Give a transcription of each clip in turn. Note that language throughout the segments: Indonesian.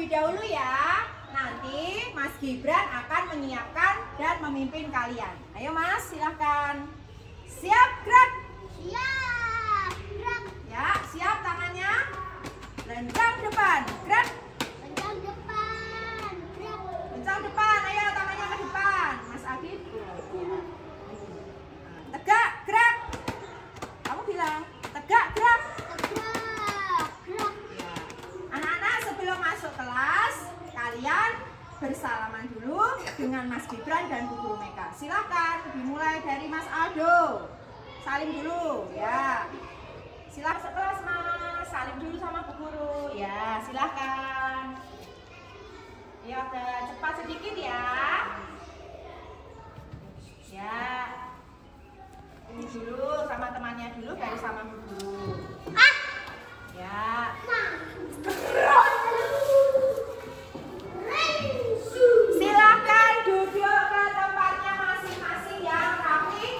terlebih dahulu ya. Nanti Mas Gibran akan menyiapkan dan memimpin kalian. Ayo Mas, silahkan. Siap, gerak. Siap, gerak. Ya, siap tangannya. Lencang depan, gerak. Lencang depan, gerak. Lencang depan, ayo tangannya ke depan. Mas Agif. Tegak, gerak. Kamu bilang, tegak, gerak. Tegak, gerak. Ya. Anak-anak sebelum masuk kelas, kalian bersalaman dulu dengan Mas Gibran dan Bu Guru Meka. Silakan dimulai dari Mas Aldo. Salim dulu, ya. Silakan sekelas Mas, salim dulu sama Bu Guru. Ya, silakan. Ya, udah cepat sedikit ya. Ya. Ini dulu sama temannya dulu, baru sama Bu Guru. Ya. Silakan duduk ke tempatnya masing-masing yang rapi.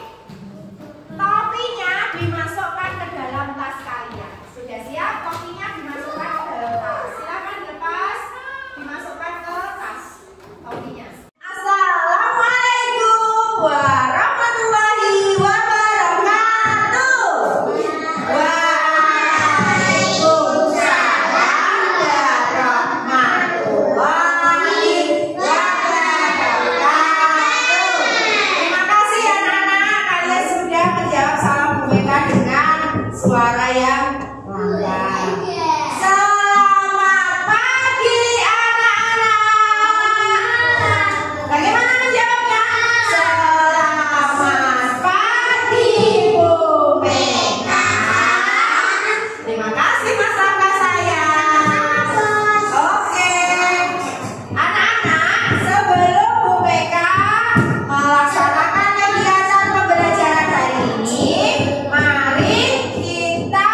Topinya dimasukkan ke dalam tas kalian. Sudah siap? Topinya dimasukkan ke dalam tas. Silakan dilepas, dimasukkan ke tas topinya. Assalamualaikum warahmatullahi wabarakatuh. Waalaikumsalam warahmatullahi wabarakatuh. Terima kasih anak-anak, kalian sudah menjawab salam Bu Meka dengan suara yang lantang. Selamat pagi anak-anak. Bagaimana menjawabnya? Selamat pagi Bu Meka. Terima kasih Mas Rangga sayang. Oke, anak-anak, sebelum Bu Meka melaksanakan kegiatan pembelajaran hari ini, mari kita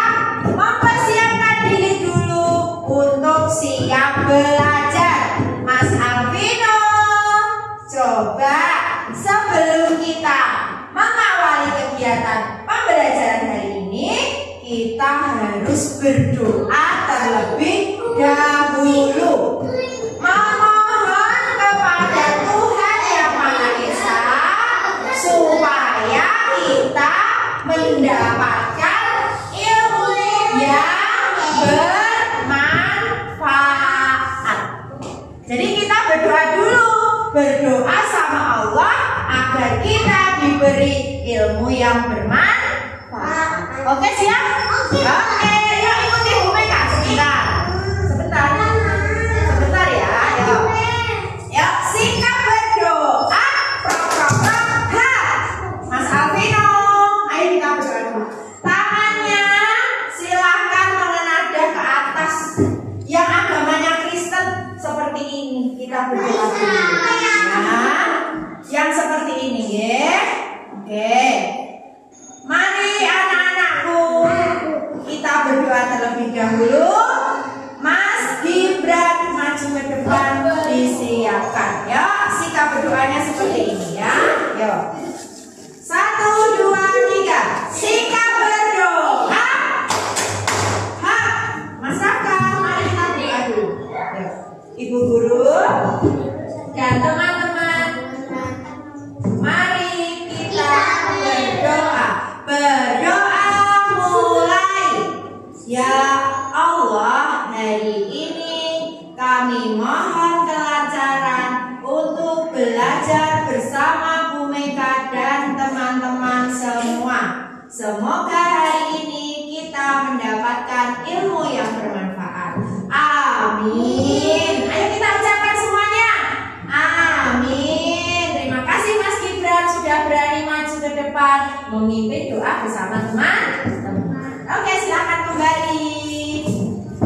mempersiapkan diri dulu untuk siap belajar. Mas Alvino, coba sebelum kita mengawali kegiatan pembelajaran hari ini, kita harus berdoa terlebih dahulu. Memohon kepada Tuhan Yang Maha Esa supaya kita mendapatkan ilmu yang bermanfaat. Jadi kita berdoa dulu, berdoa sama Allah agar kita diberi ilmu yang bermanfaat. Oke, siap? Oke, yuk ikuti Bu Meka sebentar. Sebentar ya, yuk. Yuk, sikap berdoa. Prok, prok, prok, ha. Mas Alvino, ayo kita berdoa dulu. Tangannya silahkan mengenadah ke atas. Yang agamanya Kristen seperti ini, kita berdoa dulu. Ya, yang seperti ini ya. Oke. Mari anak-anakku, kita berdoa terlebih dahulu. Mas Gibran maju ke depan, disiapkan ya. Sikap berdoanya seperti ini ya. Yuk. 1, 2, 3. Sikap berdoa. Ha. Mas Raka, mari kita berdoa dulu. Yuk. Ibu guru dan teman-teman, mari kita berdoa. Berdoa mulai. Ya Allah, hari ini kami mohon kelancaran untuk belajar bersama Bu Meka dan teman-teman semua. Semoga hari ini kita mendapatkan ilmu yang bermanfaat. Amin. Ayo kita ucapkan semuanya. Amin. Terima kasih Mas Gibran sudah berani maju ke depan memimpin doa bersama teman-teman. Oke, silakan kembali.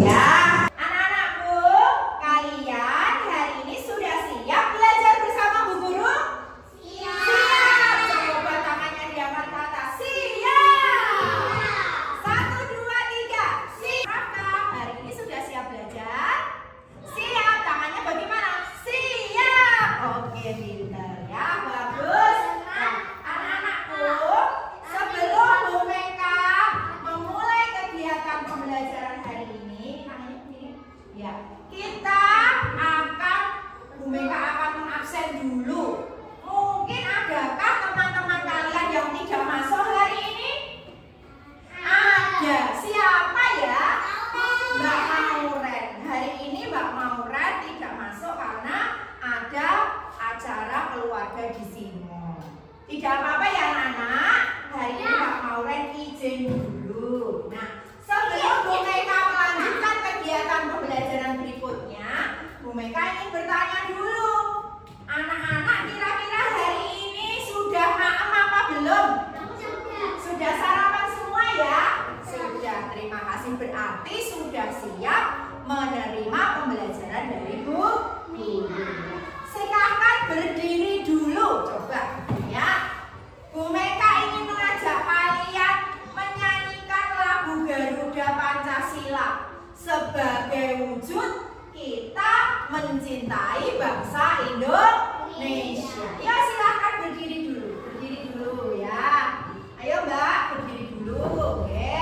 Ya, anak-anakku, kalian hari ini sudah siap belajar bersama Bu Guru? Siap. Coba tangannya diangkat ke atas. Siap. 1, 2, 3. Siap. Hari ini sudah siap belajar? Siap. Tangannya bagaimana? Siap. Oke, pintar ya, bagus. Nah, anak-anakku, sebelum Bu Meka memulai kegiatan keluarga di sini. Tidak apa-apa ya anak-anak. Hari ini Pak Mauren izin dulu. Nah, sebelum Bu Meka melanjutkan kegiatan pembelajaran berikutnya, Bu Meka ingin bertanya dulu. Anak-anak kira-kira hari ini sudah maem apa belum? Sudah sarapan semua ya? Sudah, terima kasih. Berarti sudah siap menerima pembelajaran dari Bu Guru. Silahkan berdiri dulu, coba ya. Bu Meka ingin mengajak kalian menyanyikan lagu Garuda Pancasila sebagai wujud kita mencintai bangsa Indonesia. Ya, silahkan berdiri dulu ya. Ayo Mbak, berdiri dulu. Oke,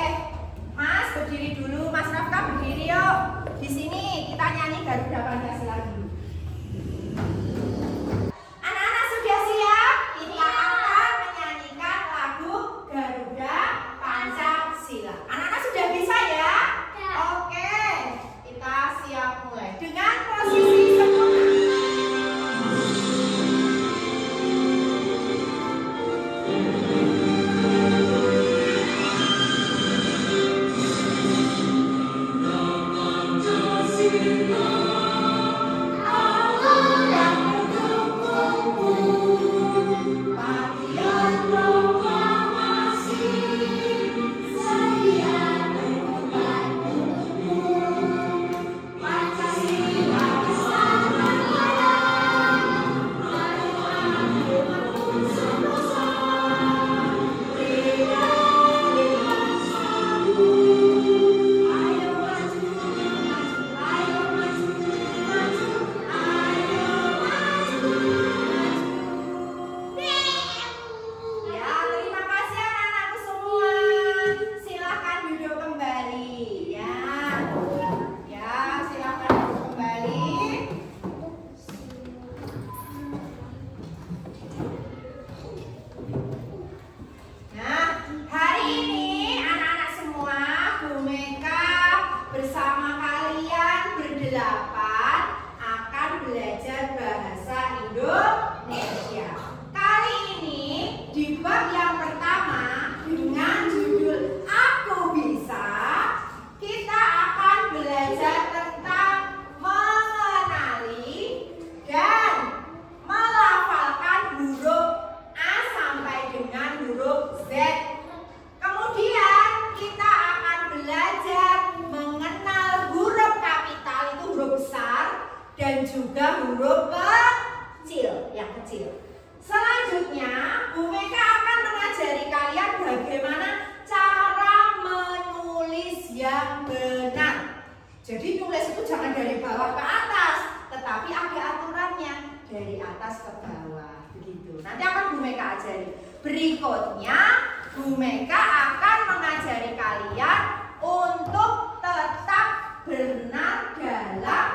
Mas berdiri dulu, Mas Rafka berdiri yuk. Di sini kita nyanyi Garuda Pancasila dulu. Anak-anak sudah siap? Kita akan menyanyikan lagu Garuda Pancasila. Anak-anak sudah bisa ya? Oke, kita siap mulai dengan posisi sempurna. Dan juga huruf kecil, yang kecil. Selanjutnya, Bu Meka akan mengajari kalian bagaimana cara menulis yang benar. Jadi tulis itu jangan dari bawah ke atas, tetapi ada aturannya, dari atas ke bawah, begitu. Nanti akan Bu Meka ajari. Berikutnya, Bu Meka akan mengajari kalian untuk tetap benar dalam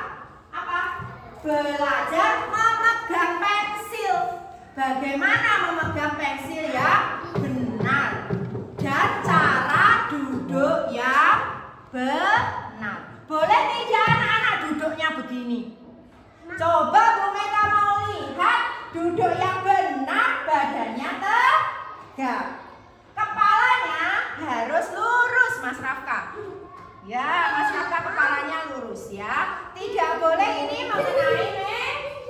belajar memegang pensil. Bagaimana memegang pensil yang benar dan cara duduk yang benar. Boleh tidak anak-anak duduknya begini? Coba Bu Meka mau lihat duduk yang benar, badannya tegak, kepalanya harus lurus, Mas Rafka. Ya, Mas Rafka kepalanya lurus ya. Tidak boleh ini mengenai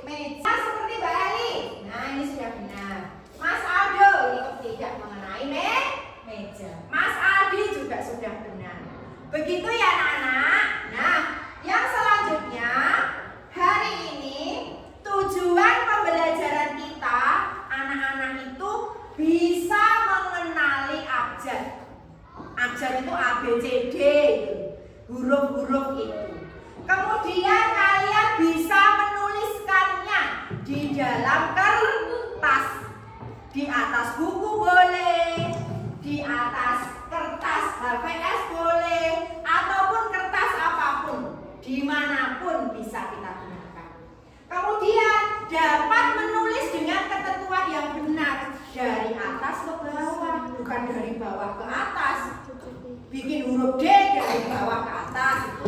meja seperti Mbak Eli. Nah, ini sudah benar. Mas Aldo ini tidak mengenai meja. Mas Aldi juga sudah benar. Begitu ya anak-anak. Nah, yang selanjutnya hari ini tujuan pembelajaran kita, anak-anak itu bisa mengenali abjad. Abjad itu A, B, C, D, huruf-huruf itu. Kemudian kalian bisa menuliskannya di dalam kertas. Di atas buku boleh, di atas kertas HVS boleh, ataupun kertas apapun, dimanapun bisa kita gunakan. Kemudian dapat menulis dengan ketentuan yang benar, dari atas ke bawah, bukan dari bawah ke atas. Bikin huruf D dari bawah ke atas itu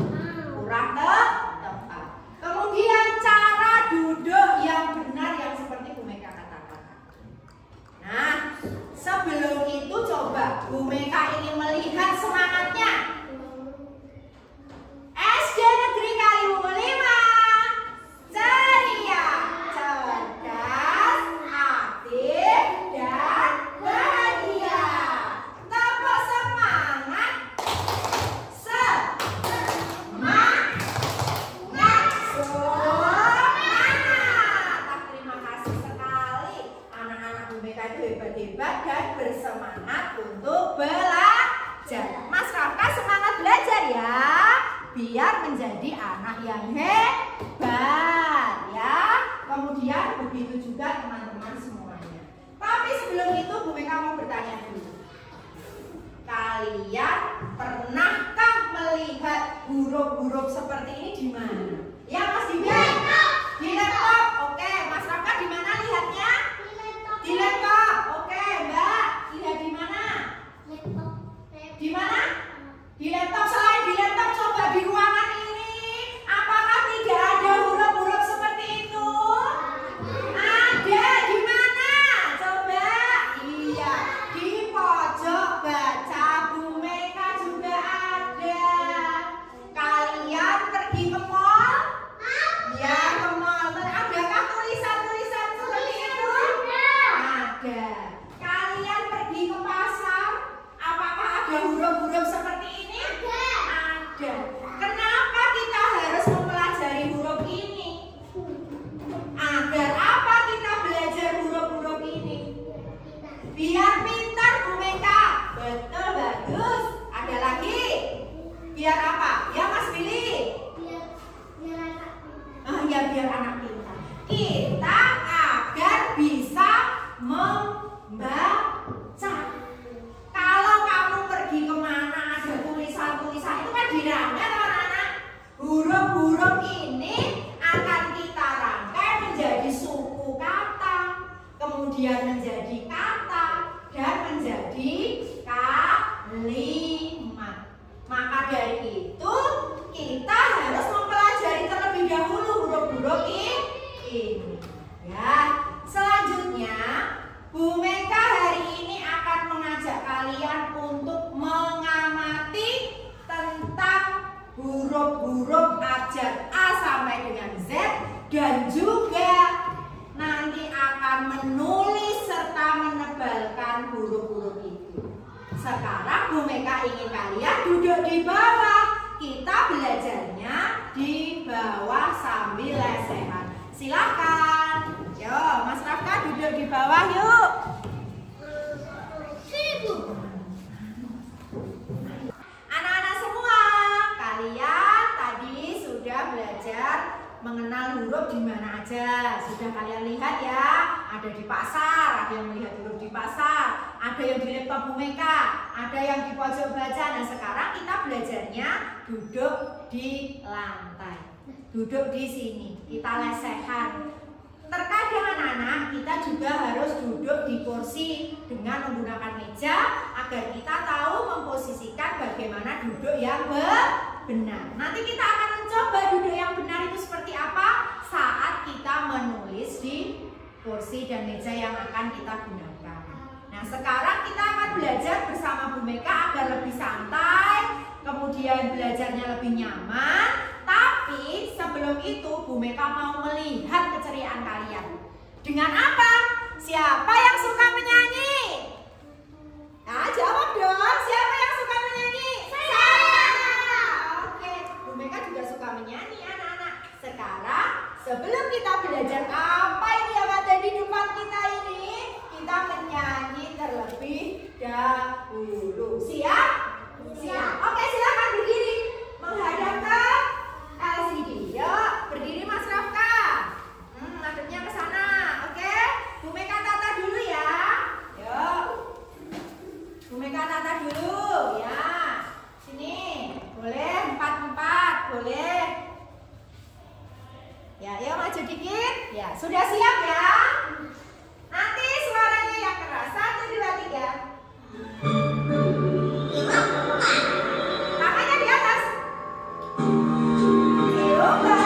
kurang tepat. Kemudian cara duduk yang benar yang seperti Bu Meka katakan. Bu Meka ingin melihat semangatnya. SD Negeri Kaliwungu 5 ceria, cerdas, aktif, dan bahagia. Tepuk semangat. Semangat. Terima kasih sekali. Anak-anak Bu Meka itu hebat-hebat dan bersemangat untuk belajar. Mas Rafka semangat belajar ya, biar menjadi anak yang hebat ya. Kemudian begitu juga teman-teman semuanya. Tapi sebelum itu Bu Meka mau bertanya dulu. Kalian pernahkah melihat huruf-huruf seperti ini di mana? Ya Mas Dibia? Di laptop. Oke, Mas Rafka di mana lihatnya? Di laptop. Oke, Mbak, lihat di mana? Di mana? Di laptop. Selain di laptop, coba di ruangan ini. Apakah tidak ada huruf-huruf seperti itu? Ada. Di mana? Coba. Iya, di pojok baca Bu Meka juga ada. Kalian pergi ke mall? Ya, ke mall. Adakah tulisan-tulisan seperti itu? Ada. Kalian pergi ke pasar? Apakah ada huruf-huruf seperti ini? Ada. Kenapa kita harus mempelajari huruf ini? Agar apa kita belajar huruf-huruf ini? Biar pintar Bu Meka. Betul, bagus. Ada lagi? Biar apa? Ya Mas Billy? Ya biar anak pintar. Kita agar bisa membaca. Kalau kamu pergi kemana ada tulisan-tulisan itu kan dirangkai anak-anak. Huruf-huruf ini akan kita rangkai menjadi suku kata, kemudian menjadi kata, dan menjadi kalimat. Maka dari itu kita harus mempelajari terlebih dahulu huruf-huruf ini. Ya, selanjutnya Bu Meka hari ini akan mengajak kalian untuk mengamati tentang huruf-huruf abjad A sampai dengan Z, dan juga nanti akan menulis serta menebalkan huruf-huruf itu. Sekarang Bu Meka ingin kalian duduk di bawah. Kita belajarnya di bawah sambil lesehan. Silakan. Yo, Mas Rafka duduk di bawah yuk. Anak-anak semua, kalian tadi sudah belajar mengenal huruf di mana aja. Sudah kalian lihat ya, ada di pasar, ada yang melihat huruf di pasar, ada yang di laptop Bu Meka, ada yang di pojok baca. Nah sekarang kita belajarnya duduk di lantai, duduk di sini, kita lesehan. Terkadang anak-anak kita juga harus duduk di kursi dengan menggunakan meja agar kita tahu memposisikan bagaimana duduk yang benar. Nanti kita akan mencoba duduk yang benar itu seperti apa saat kita menulis di kursi dan meja yang akan kita gunakan. Nah sekarang kita akan belajar bersama Bu Meka agar lebih santai, kemudian belajarnya lebih nyaman. Tapi sebelum itu Bu Meka mau melihat keceriaan kalian. Dengan apa? Siapa yang suka menyanyi? Nah jawab dong, siapa yang suka menyanyi? Saya. Oke, Bu Meka juga suka menyanyi anak-anak. Sekarang sebelum kita belajar apa ini yang ada di depan kita ini, kita menyanyi terlebih dahulu. Siap? Siap. Oke, silakan berdiri menghadap ke LCD. Yuk, berdiri Mas Rafka. Ngadepnya ke sana. Oke, Bu Meka tata dulu ya. Yuk. Bu Meka tata dulu ya. Sini. Boleh 4-4, boleh. Ya, yuk maju dikit. Ya, sudah siap ya? Nanti suaranya yang keras. 1, 2, 3. Tangannya di atas. Yoga.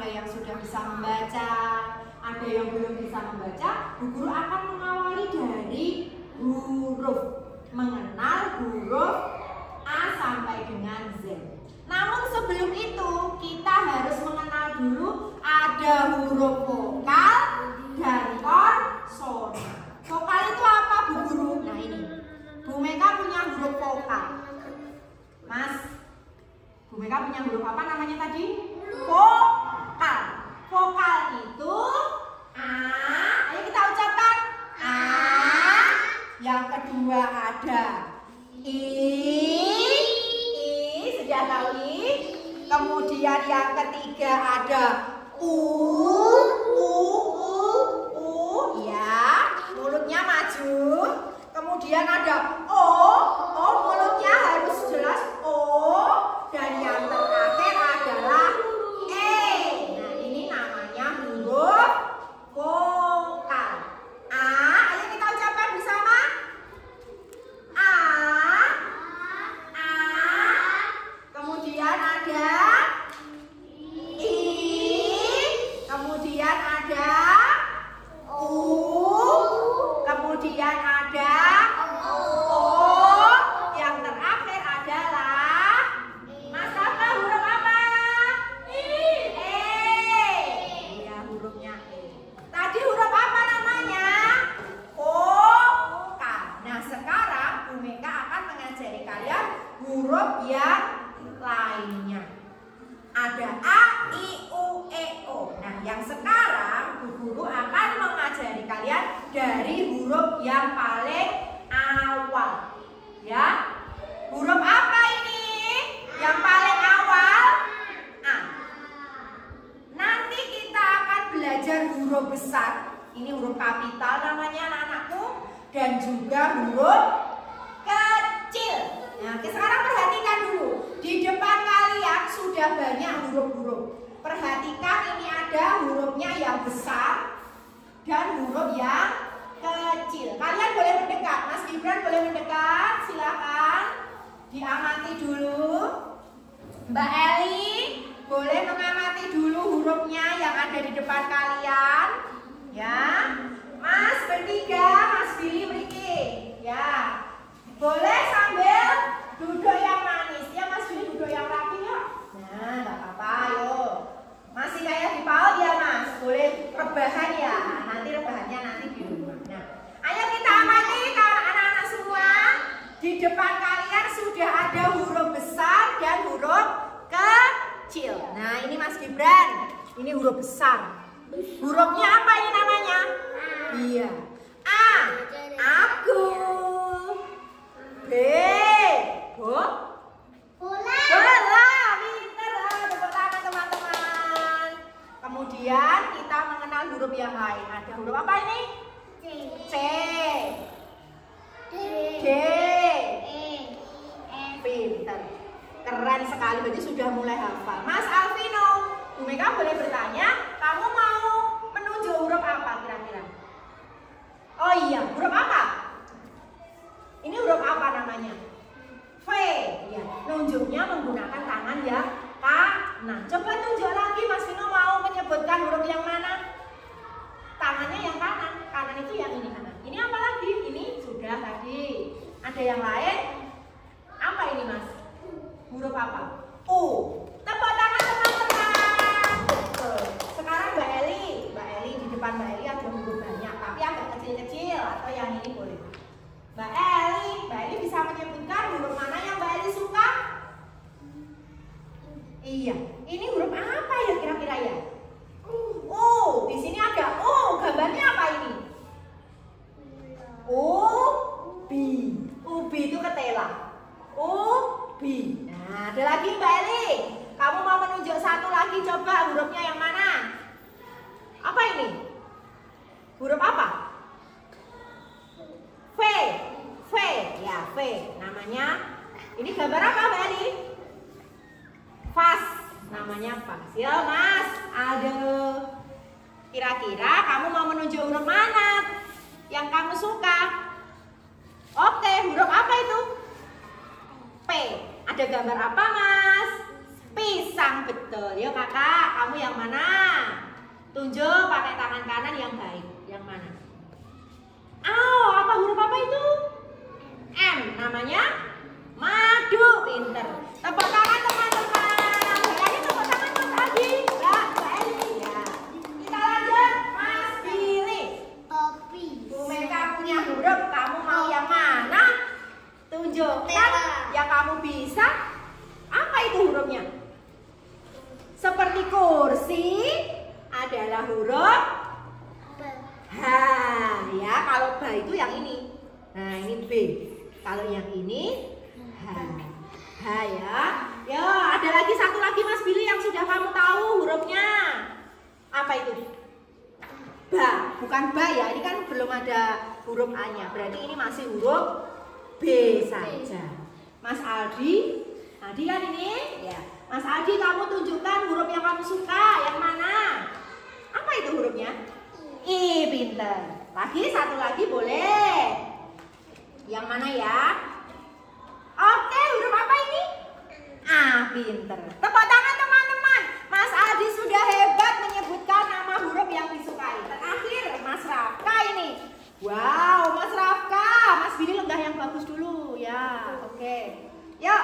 ada yang sudah bisa membaca, ada yang belum bisa membaca, Bu Guru akan mengawali dari huruf, mengenal huruf A sampai dengan Z. Namun sebelum itu kita harus mengenal dulu ada huruf vokal dan konsonan. Vokal itu apa, Bu Guru? Nah ini, Bu Meka punya huruf vokal. Mas, Bu Meka punya huruf apa namanya tadi? Vokal. Vokal itu A. Ayo kita ucapkan A. Yang kedua ada I. Sudah tahu I. Kemudian yang ketiga ada U. Ya, mulutnya maju. Kemudian ada O. O mulutnya harus jelas O. Dan yang terakhir adalah E. Nah ini namanya huruf vokal. A. Ayo kita ucapkan bersama. A. A. Kemudian ada I. Kemudian ada U. Kemudian ada O. Yang terakhir adalah Mas apa huruf apa? E. Ya hurufnya E. Tadi huruf apa namanya? Vokal. Nah sekarang Bu Meka akan mengajari kalian huruf yang lainnya. Ada A, I, U, E, O. Nah yang sekarang Bu Guru akan mengajari kalian dari huruf yang paling awal. Ya, huruf apa ini? Yang paling awal A. Nanti kita akan belajar huruf besar. Ini huruf kapital namanya anak-anakku. Dan juga huruf kecil. Nah, sekarang perhatikan dulu. Di depan kalian sudah banyak huruf-huruf. Perhatikan ini ada hurufnya yang besar dan huruf yang kecil. Kalian boleh mendekat. Mas Gibran boleh mendekat. Silakan. Diamati dulu. Mbak Eli boleh mengamati dulu hurufnya yang ada di depan kalian. Ya. Mas bertiga, Mas Billy beriki. Ya. Boleh sambil duduk yang manis. Ya Mas Billy duduk yang rapi yuk. Nah, nggak apa-apa, ayo. Masih kayak di PAUD ya Mas. Boleh rebahan ya. Nanti rebahannya nanti di rumah. Nah, ayo kita amati anak-anak semua. Di depan kalian sudah ada huruf besar dan huruf kecil. Nah, ini Mas Gibran. Ini huruf besar. Hurufnya apa ini namanya? Iya. A. Aku. B. Bola. Pinter. Tepuk tangan teman-teman. Kemudian kita mengenal huruf yang lain. Ada huruf apa ini? C. D. Pinter. Keren sekali. Berarti sudah mulai hafal. Mas Alvino, Bu Meka boleh bertanya, kamu mau menunjuk huruf apa kira-kira? Oh iya, huruf apa? Ini huruf apa namanya? V. Ya, nunjuknya menggunakan tangan ya kanan. Coba tunjuk lagi, Mas Vino mau menyebutkan huruf yang mana? Tangannya yang kanan. Kanan itu yang ini kanan. Ini apa lagi? Ini sudah tadi. Ada yang lain? Apa ini Mas? Huruf apa? U. Tepuk tangan teman-teman. Betul. Sekarang Mbak Eli di depan Mbak Eli ada huruf banyak, tapi agak kecil-kecil atau yang ini boleh. Mbak Eli bisa menyebutkan huruf mana yang Mbak Eli suka? Iya, ini huruf apa ya kira-kira ya? Di sini ada U. Gambarnya apa ini? Ubi. Ubi itu ketela. Ubi. Nah, ada lagi Mbak Eli. Kamu mau menunjuk satu lagi, coba hurufnya yang mana? Apa ini? Huruf apa? V. Ya, V. Namanya. Ini gambar apa Mbak Eli? Vas. Namanya vas. Ya Mas. Aduh. Kira-kira kamu mau menunjuk huruf mana yang kamu suka? Oke, huruf apa itu? P. Ada gambar apa Mas? P. pisang, betul. Yuk kakak, kamu yang mana? Tunjuk pakai tangan kanan yang baik. Yang mana? Apa huruf apa itu? M. Namanya madu. Pinter. Tepuk tangan teman-teman. Berani tepuk tangan Mas Adi. Mbak Eli. Ya. Kita lanjut Mas Billy. Topi. Bu Meka punya huruf, kamu mau yang mana? Tunjukkan yang kamu bisa. Apa itu hurufnya? Seperti kursi adalah huruf H ya. Kalau ba itu yang ini. Nah, ini B. Kalau yang ini H. H ya. Ya, ada lagi satu lagi Mas Billy yang sudah kamu tahu hurufnya. Apa itu? Ba, bukan ba ya. Ini kan belum ada huruf A-nya. Berarti ini masih huruf B saja. Mas Aldi kan ini? Ya. Mas Aldi, kamu tunjukkan huruf yang kamu suka. Yang mana? Apa itu hurufnya? I, pinter. Lagi satu lagi boleh. Yang mana ya? Oke, huruf apa ini? A, pinter. Tepuk tangan teman-teman. Mas Aldi sudah hebat menyebutkan nama huruf yang disukai. Terakhir, Mas Rafka ini. Wow, Mas Rafka. Mas Billy lenggah yang bagus dulu ya. Oke. Yuk,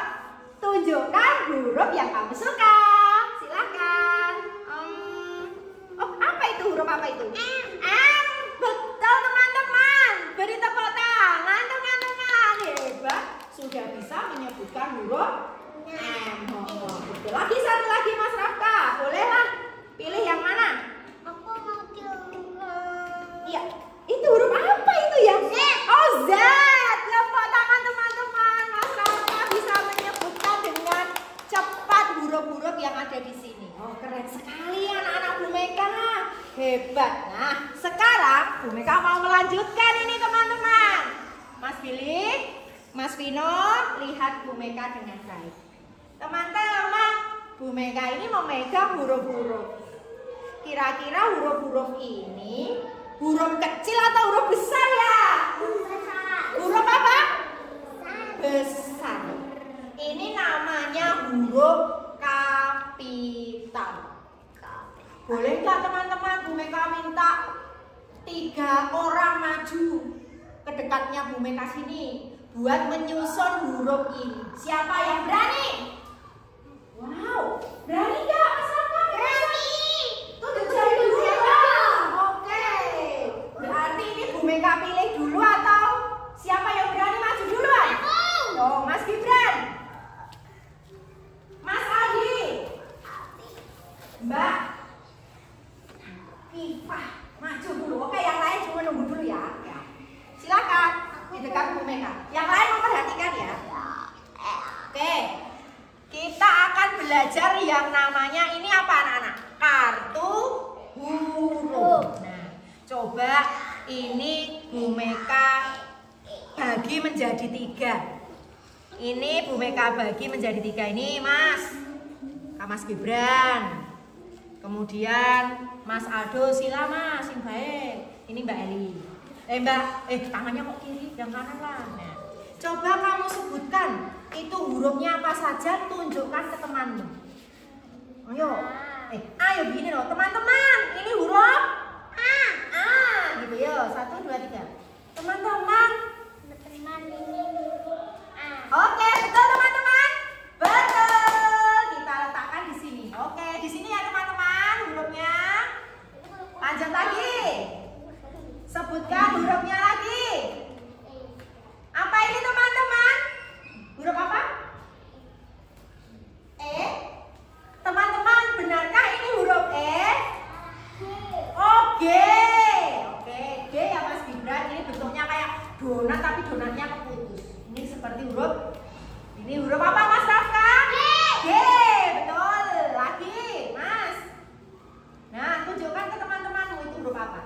tunjukkan huruf yang kamu suka. Silakan. Apa itu huruf apa itu? M. Betul teman-teman. Beri tepuk tangan teman-teman. Hebat, sudah bisa menyebutkan huruf M. Betul. Lagi satu lagi Mas Rafka. Bolehlah. Pilih yang mana? Aku mau coba. Iya. Itu huruf apa itu ya? Z. Oh, Z. Tepuk tangan teman-teman. Mas Rafka bisa menyebutkan dengan cepat huruf-huruf yang ada di sini. Oh, keren sekali anak-anak Bu Meka. Hebat. Nah, sekarang Bu Meka mau melanjutkan ini teman-teman. Mas Billy, Mas Vino, lihat Bu Meka dengan baik. Teman-teman, Bu Meka ini memegang huruf-huruf. Kira-kira huruf-huruf ini huruf kecil atau huruf besar ya? Huruf apa? Besar. Ini namanya huruf kapital. Boleh nggak teman-teman Bu Meka minta 3 orang maju ke dekatnya Bu Meka sini buat menyusun huruf ini. Siapa yang berani? Wow, berani nggak Mas Rafka? Berani. Tuh jari dulu ya. Oke. Berarti ini Bu Meka pilih dulu atau siapa yang berani maju duluan? Oh, Mas Gibran, Mas Adi, Mbak Iva, maju dulu. Oke, yang lain cuma nunggu dulu ya. Silakan di dekat Bu Meka. Yang lain memperhatikan ya. Oke, kita akan belajar yang namanya ini apa anak-anak? Kartu huruf. Nah, coba ini Bu Meka bagi menjadi 3. Ini Bu Meka bagi menjadi 3. Ini Mas Gibran. Kemudian Mas Aldo, sila Mas, yang baik. Ini Mbak Eli. Mbak, tangannya kok kiri, yang kanan lah. Nah, coba kamu sebutkan itu hurufnya apa saja, tunjukkan ke temanmu. Ayo, ayo gini loh, teman-teman. Ini huruf A, gitu ya. 1, 2, 3. Teman-teman. Ini huruf A. Oke, betul teman-teman. Betul. Kita letakkan di sini. Oke, di sini ya teman-teman hurufnya. Lanjut lagi. Sebutkan hurufnya lagi. Apa ini teman-teman? Huruf apa? E. Teman-teman, benarkah ini huruf E? Oke. Oke, G ya Mas Gibran. Ini bentuknya kayak donat tapi donatnya keputus. Ini seperti huruf. Ini huruf apa Mas Rafka? G. Betul. Lagi, Mas. Nah, tunjukkan ke teman-temanmu itu huruf apa?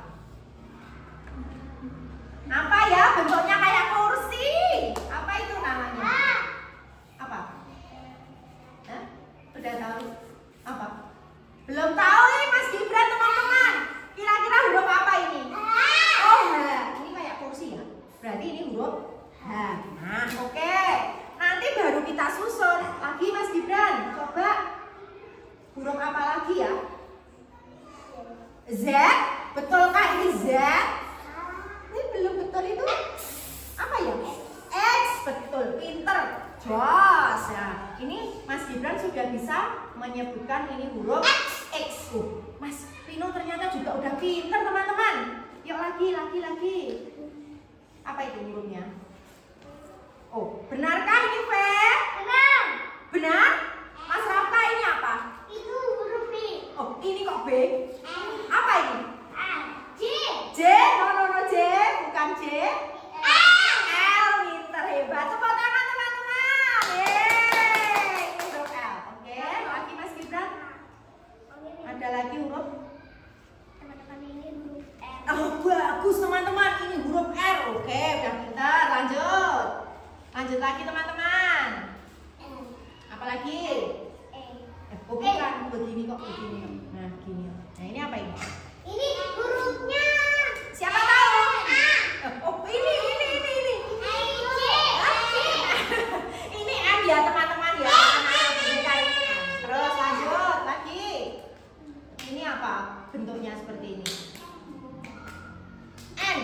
Z, betulkah ini Z? Ini belum betul itu. Apa ya? X, betul, pinter, jos. Nah, ini Mas Gibran sudah bisa menyebutkan ini huruf X. Mas Pino ternyata juga udah pinter teman-teman. Yuk lagi. Apa itu hurufnya? Oh, benarkah ini V? Benar. Benar? Mas Rafka ini apa? Itu huruf B. Oh, ini kok B? N. Apa ini? A. J. J? No, J, bukan J. L, pinter, hebat. Tepuk tangan teman-teman. Yeay, ini huruf L. Oke, lagi Mas Gibran. Ada lagi huruf? Teman-teman ini huruf R. Oh, bagus teman-teman. Ini huruf R. Oke, udah pintar. Lanjut lagi teman-teman. N. Apalagi? E. Oh, bukan begini kok, begini. Nah, gini. Nah, ini apa ini? Ini hurufnya. Siapa tahu? A. Oh, ini. J. Ini M ya teman-teman ya. Anak-anak boneka ini M. Terus lanjut lagi. Ini apa? Bentuknya seperti ini. N.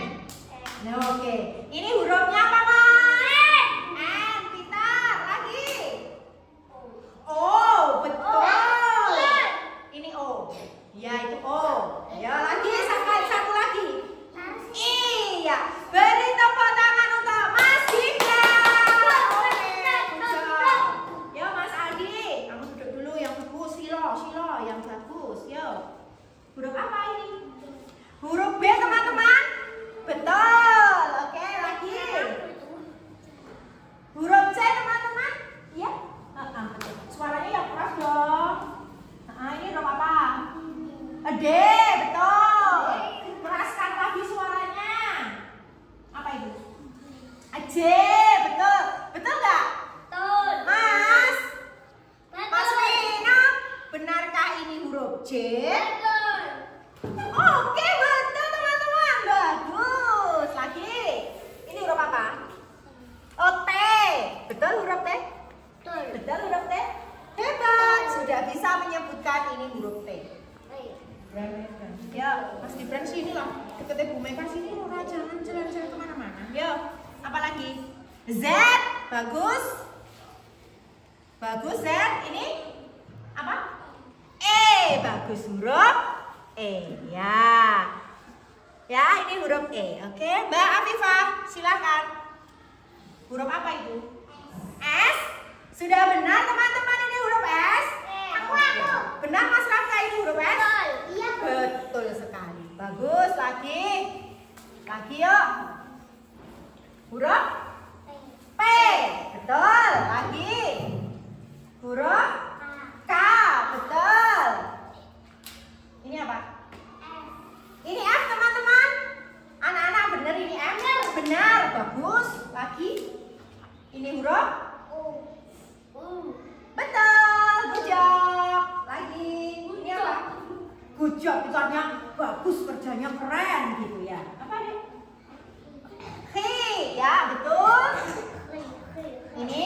Nah, oke. Ini hurufnya apa, Mas? N. Pintar. Lagi. O, betul. Ini O. Ya, itu O. Ya, lagi satu lagi. Iya. Beri tepuk tangan untuk Mas Gibran. Oke, good job. Yo, Mas Adi, kamu duduk dulu yang bagus. Silo, yang bagus. Yo. Huruf apa ini? Huruf B, teman-teman. Betul. Oke, lagi. Huruf C, teman-teman. Iya? Betul. Suaranya yang keras dong. Ini huruf apa? D, betul. Keraskan lagi suaranya. Apa itu? J, betul. Betul nggak? Betul. Mas Vino, benarkah ini huruf J? Betul. Oke, betul teman-teman. Bagus. Lagi. Ini huruf apa? Oh, T. Betul huruf T? Betul. Betul huruf T? Hebat. Sudah bisa menyebutkan ini huruf T. Ya, Mas Gibran sini loh. Deketnya Bu Meka sini loh. Jangan jalan-jalan kemana-mana. Yo, apa lagi? Z. Bagus. Bagus Z. Ini apa? E. Bagus huruf E. Ya. Ya, ini huruf E. Oke, Mbak Afifah, silakan. Huruf apa itu? S. Sudah benar teman-teman ini huruf S? Aku. Benar Mas Rafka ini huruf S? Betul. Iya. Betul sekali. Bagus, lagi yuk. Huruf P. Betul. Lagi huruf K. Betul. Ini apa? Ini F teman-teman. Anak-anak benar ini M? Benar. Bagus. Lagi ini huruf betul. Good job. Lagi ini apa? Good job, tulisannya bagus, kerjanya keren gitu ya. Apa nih? H, ya betul. Ini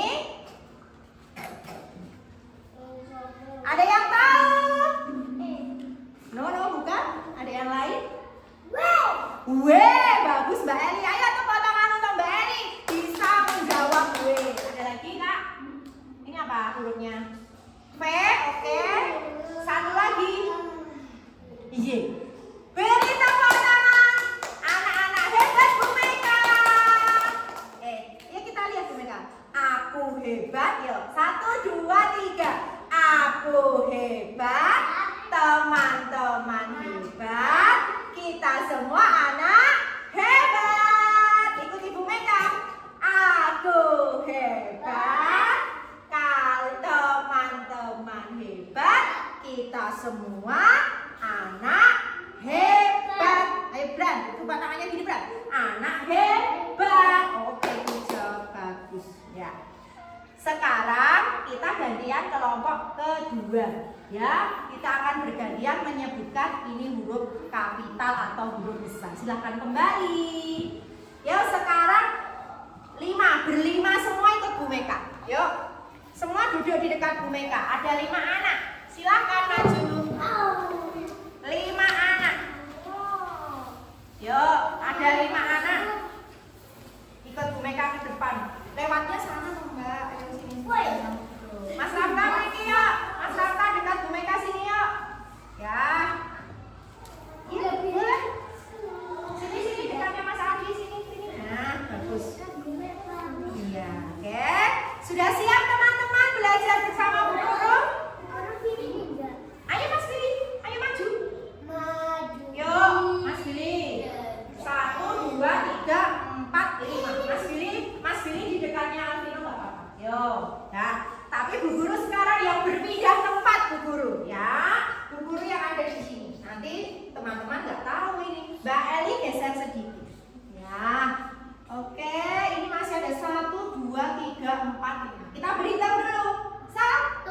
ada yang tahu? No, bukan. Ada yang lain? W, bagus Mbak Eli. Ayo tepuk tangan untuk Mbak Eli. Bisa menjawab W. Ada lagi Kak? Ini apa hurufnya? V, oke. Satu lagi. Iya. Beri tepuk tangan. Anak-anak hebat Bu Meka. Ya kita lihat Bu Meka. Aku hebat yuk. 1, 2, 3. Aku hebat. Teman-teman hebat. Kita semua anak hebat. Ikuti Bu Meka. Aku hebat. Kalau teman-teman hebat, kita semua anak hebat. Ayo Bran, coba tangannya gini Bran. Anak hebat. Oke, good, bagus ya. Sekarang kita gantian kelompok kedua ya. Kita akan bergantian menyebutkan ini huruf kapital atau huruf besar. Silahkan kembali. Yuk sekarang berlima semua ikut Bu Meka. Yuk semua duduk di dekat Bu Meka. Ada 5 anak. Silahkan maju. 5 anak. Teman-teman nggak tahu ini. Mbak Eli geser sedikit. Ya. Oke, ini masih ada 1, 2, 3, 4, 5. Kita beritahu dulu. 1,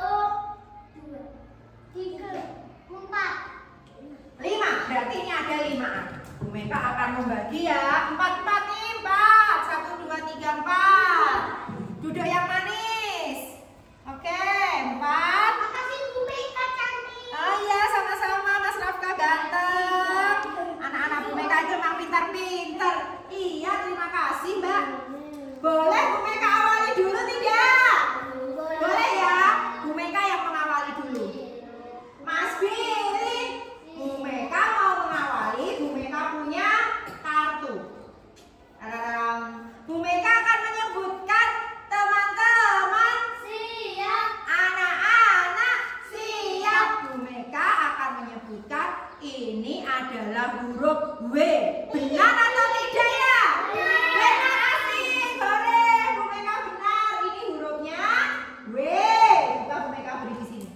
2, 3, 4. 5. Berarti ini ada 5. Bu Meka akan membagi ya. 4 nih, 4. 1, 2, 3, 4. Duduk yang manis. Oke, 4. Makasih Bu Meka cantik. Oh iya, sama-sama Mas Rafka ganteng. Anak-anak Bu Meka itu memang pintar-pintar. Iya, terima kasih Mbak. Boleh Bu Meka awali dulu tidak? Boleh ya, Bu Meka yang mengawali dulu. Mas Billy, Bu Meka mau mengawali. Bu Meka punya kartu. Bu Meka akan menyebutkan teman-teman. Siap. Anak-anak siap. Bu Meka akan menyebutkan ini adalah huruf W. Benar atau tidak ya? Benar, asik. Hore, Bu Meka benar. Ini hurufnya W. Coba Bu Meka beri di sini.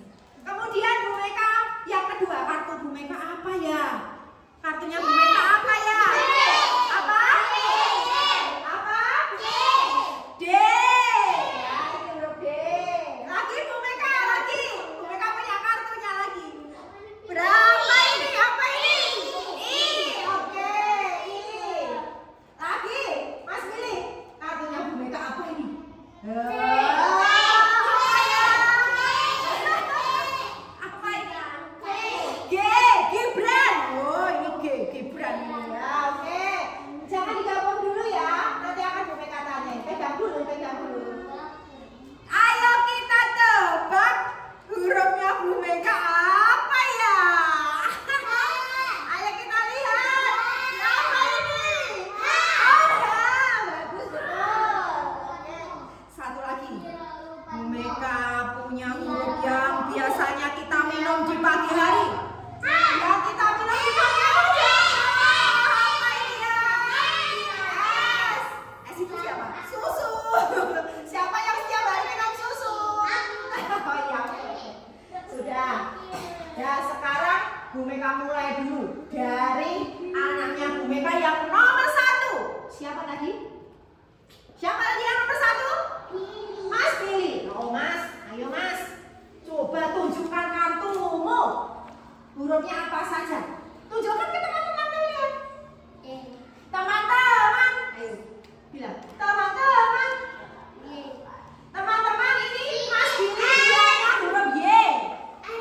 Kemudian Bu Meka yang kedua, kartu Bu Meka apa ya? Kartunya Bu Meka apa ya? Apa? Apa? D. Ya, ini huruf D. Lagi Bu Meka, lagi. Bu Meka punya kartunya lagi. Berapa ini? Apa ini? I. Oke, I. Lagi, Mas Billy. Kartunya Bu Meka apa ini? Apa ini? G. Gibran. Oh, ini G. Gibran ini ya. Oke. Jangan digabung dulu ya. Nanti akan Bu Meka tanya. Pegang dulu, pegang dulu. Ayo kita tebak hurufnya Bu Meka apa ya? Ayo kita lihat. Apa ini? Oh ya, bagus betul. Oke. Satu lagi. Bu Meka punya huruf yang biasanya kita minum di pagi hari. Yang kita minum di pagi hari. Apa ini ya? Es. Es itu siapa? Susu. Siapa yang setiap hari minum susu? Oh iya, oke. Sudah. Ya, sekarang Bu Meka mulai dulu dari anaknya Bu Meka yang nomor 1. Siapa tadi? Siapa tadi yang nomor 1? Mas Billy. Oh Mas, ayo Mas. Coba tunjukkan kartumu. Hurufnya apa saja? Tunjukkan ke teman-teman kalian. Teman-teman. Ayo, bilang. Teman-teman. Teman-teman, ini Mas Billy punya huruf Y.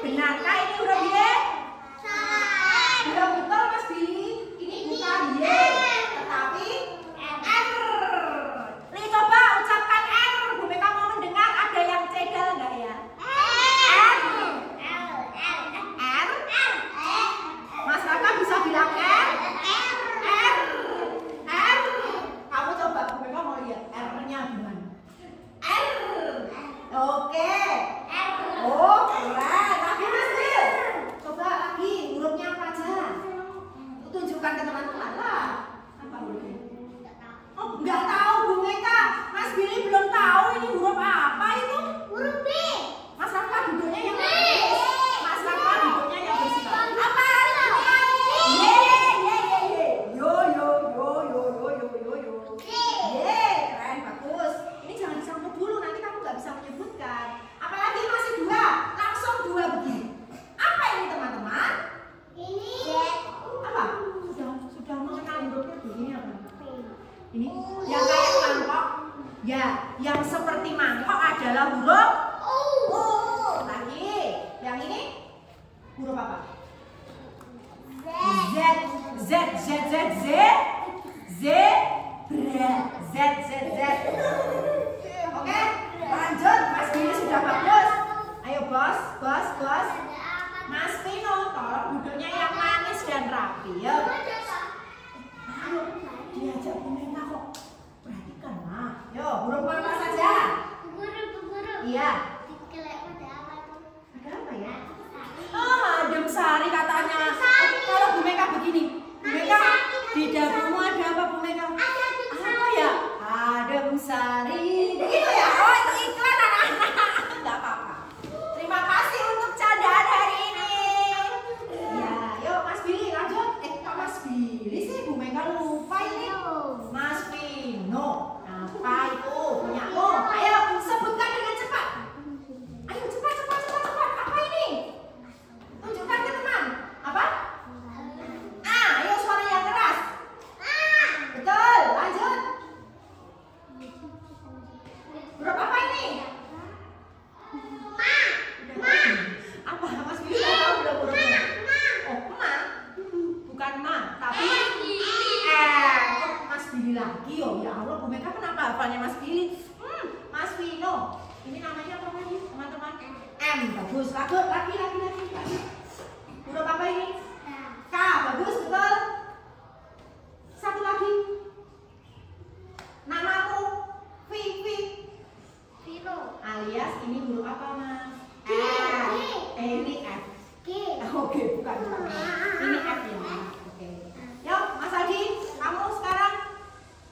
Benarkah ini huruf Y? Belum betul Mas Billy. Ini bukan Y, tetapi R. Nih coba ucapkan R. Bu Meka mau mendengar, ada yang cedel enggak ya? R. R. Mas Raka bisa bilang R? R. R. Kamu coba, Bu Meka mau lihat R-nya gimana? R. Oke. Oh, keren. Lagi Mas Bil. Coba lagi hurufnya apa aja? Tunjukkan ke teman-teman lah. Apa hurufnya? Oh, nggak tahu Bu Meka. Mas Billy belum tahu ini huruf apa itu? Huruf B. Mas Raka duduknya yang Mas Raka duduknya yang bersih. Apa? Ye. Yo. Ye, keren, bagus. Ini jangan disambut dulu, nanti kamu nggak bisa menyebutkan. Apalagi masih 2, langsung 2 begini. Apa ini teman-teman? Ini Apa? Sudah mengenal hurufnya begini apa? Ini yang kayak mangkok. Ya, yang seperti mangkok adalah huruf U. Lagi, yang ini huruf apa? Z. Oke, lanjut. Mas Billy sudah bagus. Ayo bos. Mas Pino, tolong duduknya yang manis dan rapi. Yuk. Ayo, diajak Bu Meka kok. Perhatikan lah. Yuk, huruf apa saja? Guru. Iya. Ada apa ya? Adem sari katanya. Kalau Bu Meka begini, Bu Meka di dapurmu ada apa Bu Meka? Apa ya? Adem sari. Begitu ya? Oh itu iklan anak-anak. Enggak apa-apa. Terima kasih untuk candaan hari ini. Ya, yuk Mas Billy lanjut. Bu Meka kenapa hafalnya Mas Billy? Mas Vino. Ini namanya apa lagi teman-teman? M. Bagus. Lagi. Huruf apa ini? K. Bagus, betul. Satu lagi. Namaku Vino. alias ini huruf apa Mas? G. Ini F. G. Oke, bukan. Ini F ya. Oke. Yuk, Mas Adi, kamu sekarang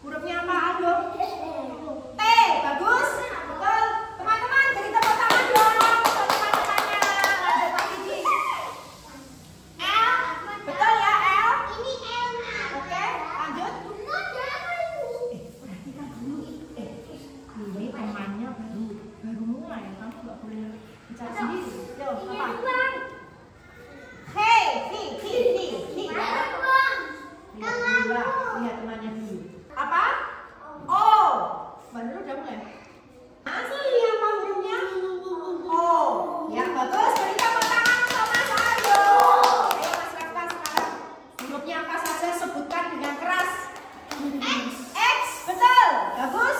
hurufnya apa? Aldo? T. Bagus. Betul. Teman-teman, beri tepuk tangan dong untuk teman-temannya. Lanjut lagi, Ji. L. Betul ya, L? Ini M. Oke, lanjut. Perhatikan dulu. Ini temannya baru mulai. Kamu nggak boleh bicara sendiri. Yuk, apa? Hei, hi. Lihat temannya dulu. Apa? O. Mbak Nurul udah mulai. Asli apa hurufnya? O. Ya, bagus. Beri tepuk tangan untuk Mas Aryo. Ayo Mas Raka sekarang. Hurufnya apa saja sebutkan dengan keras. X. Betul. Bagus.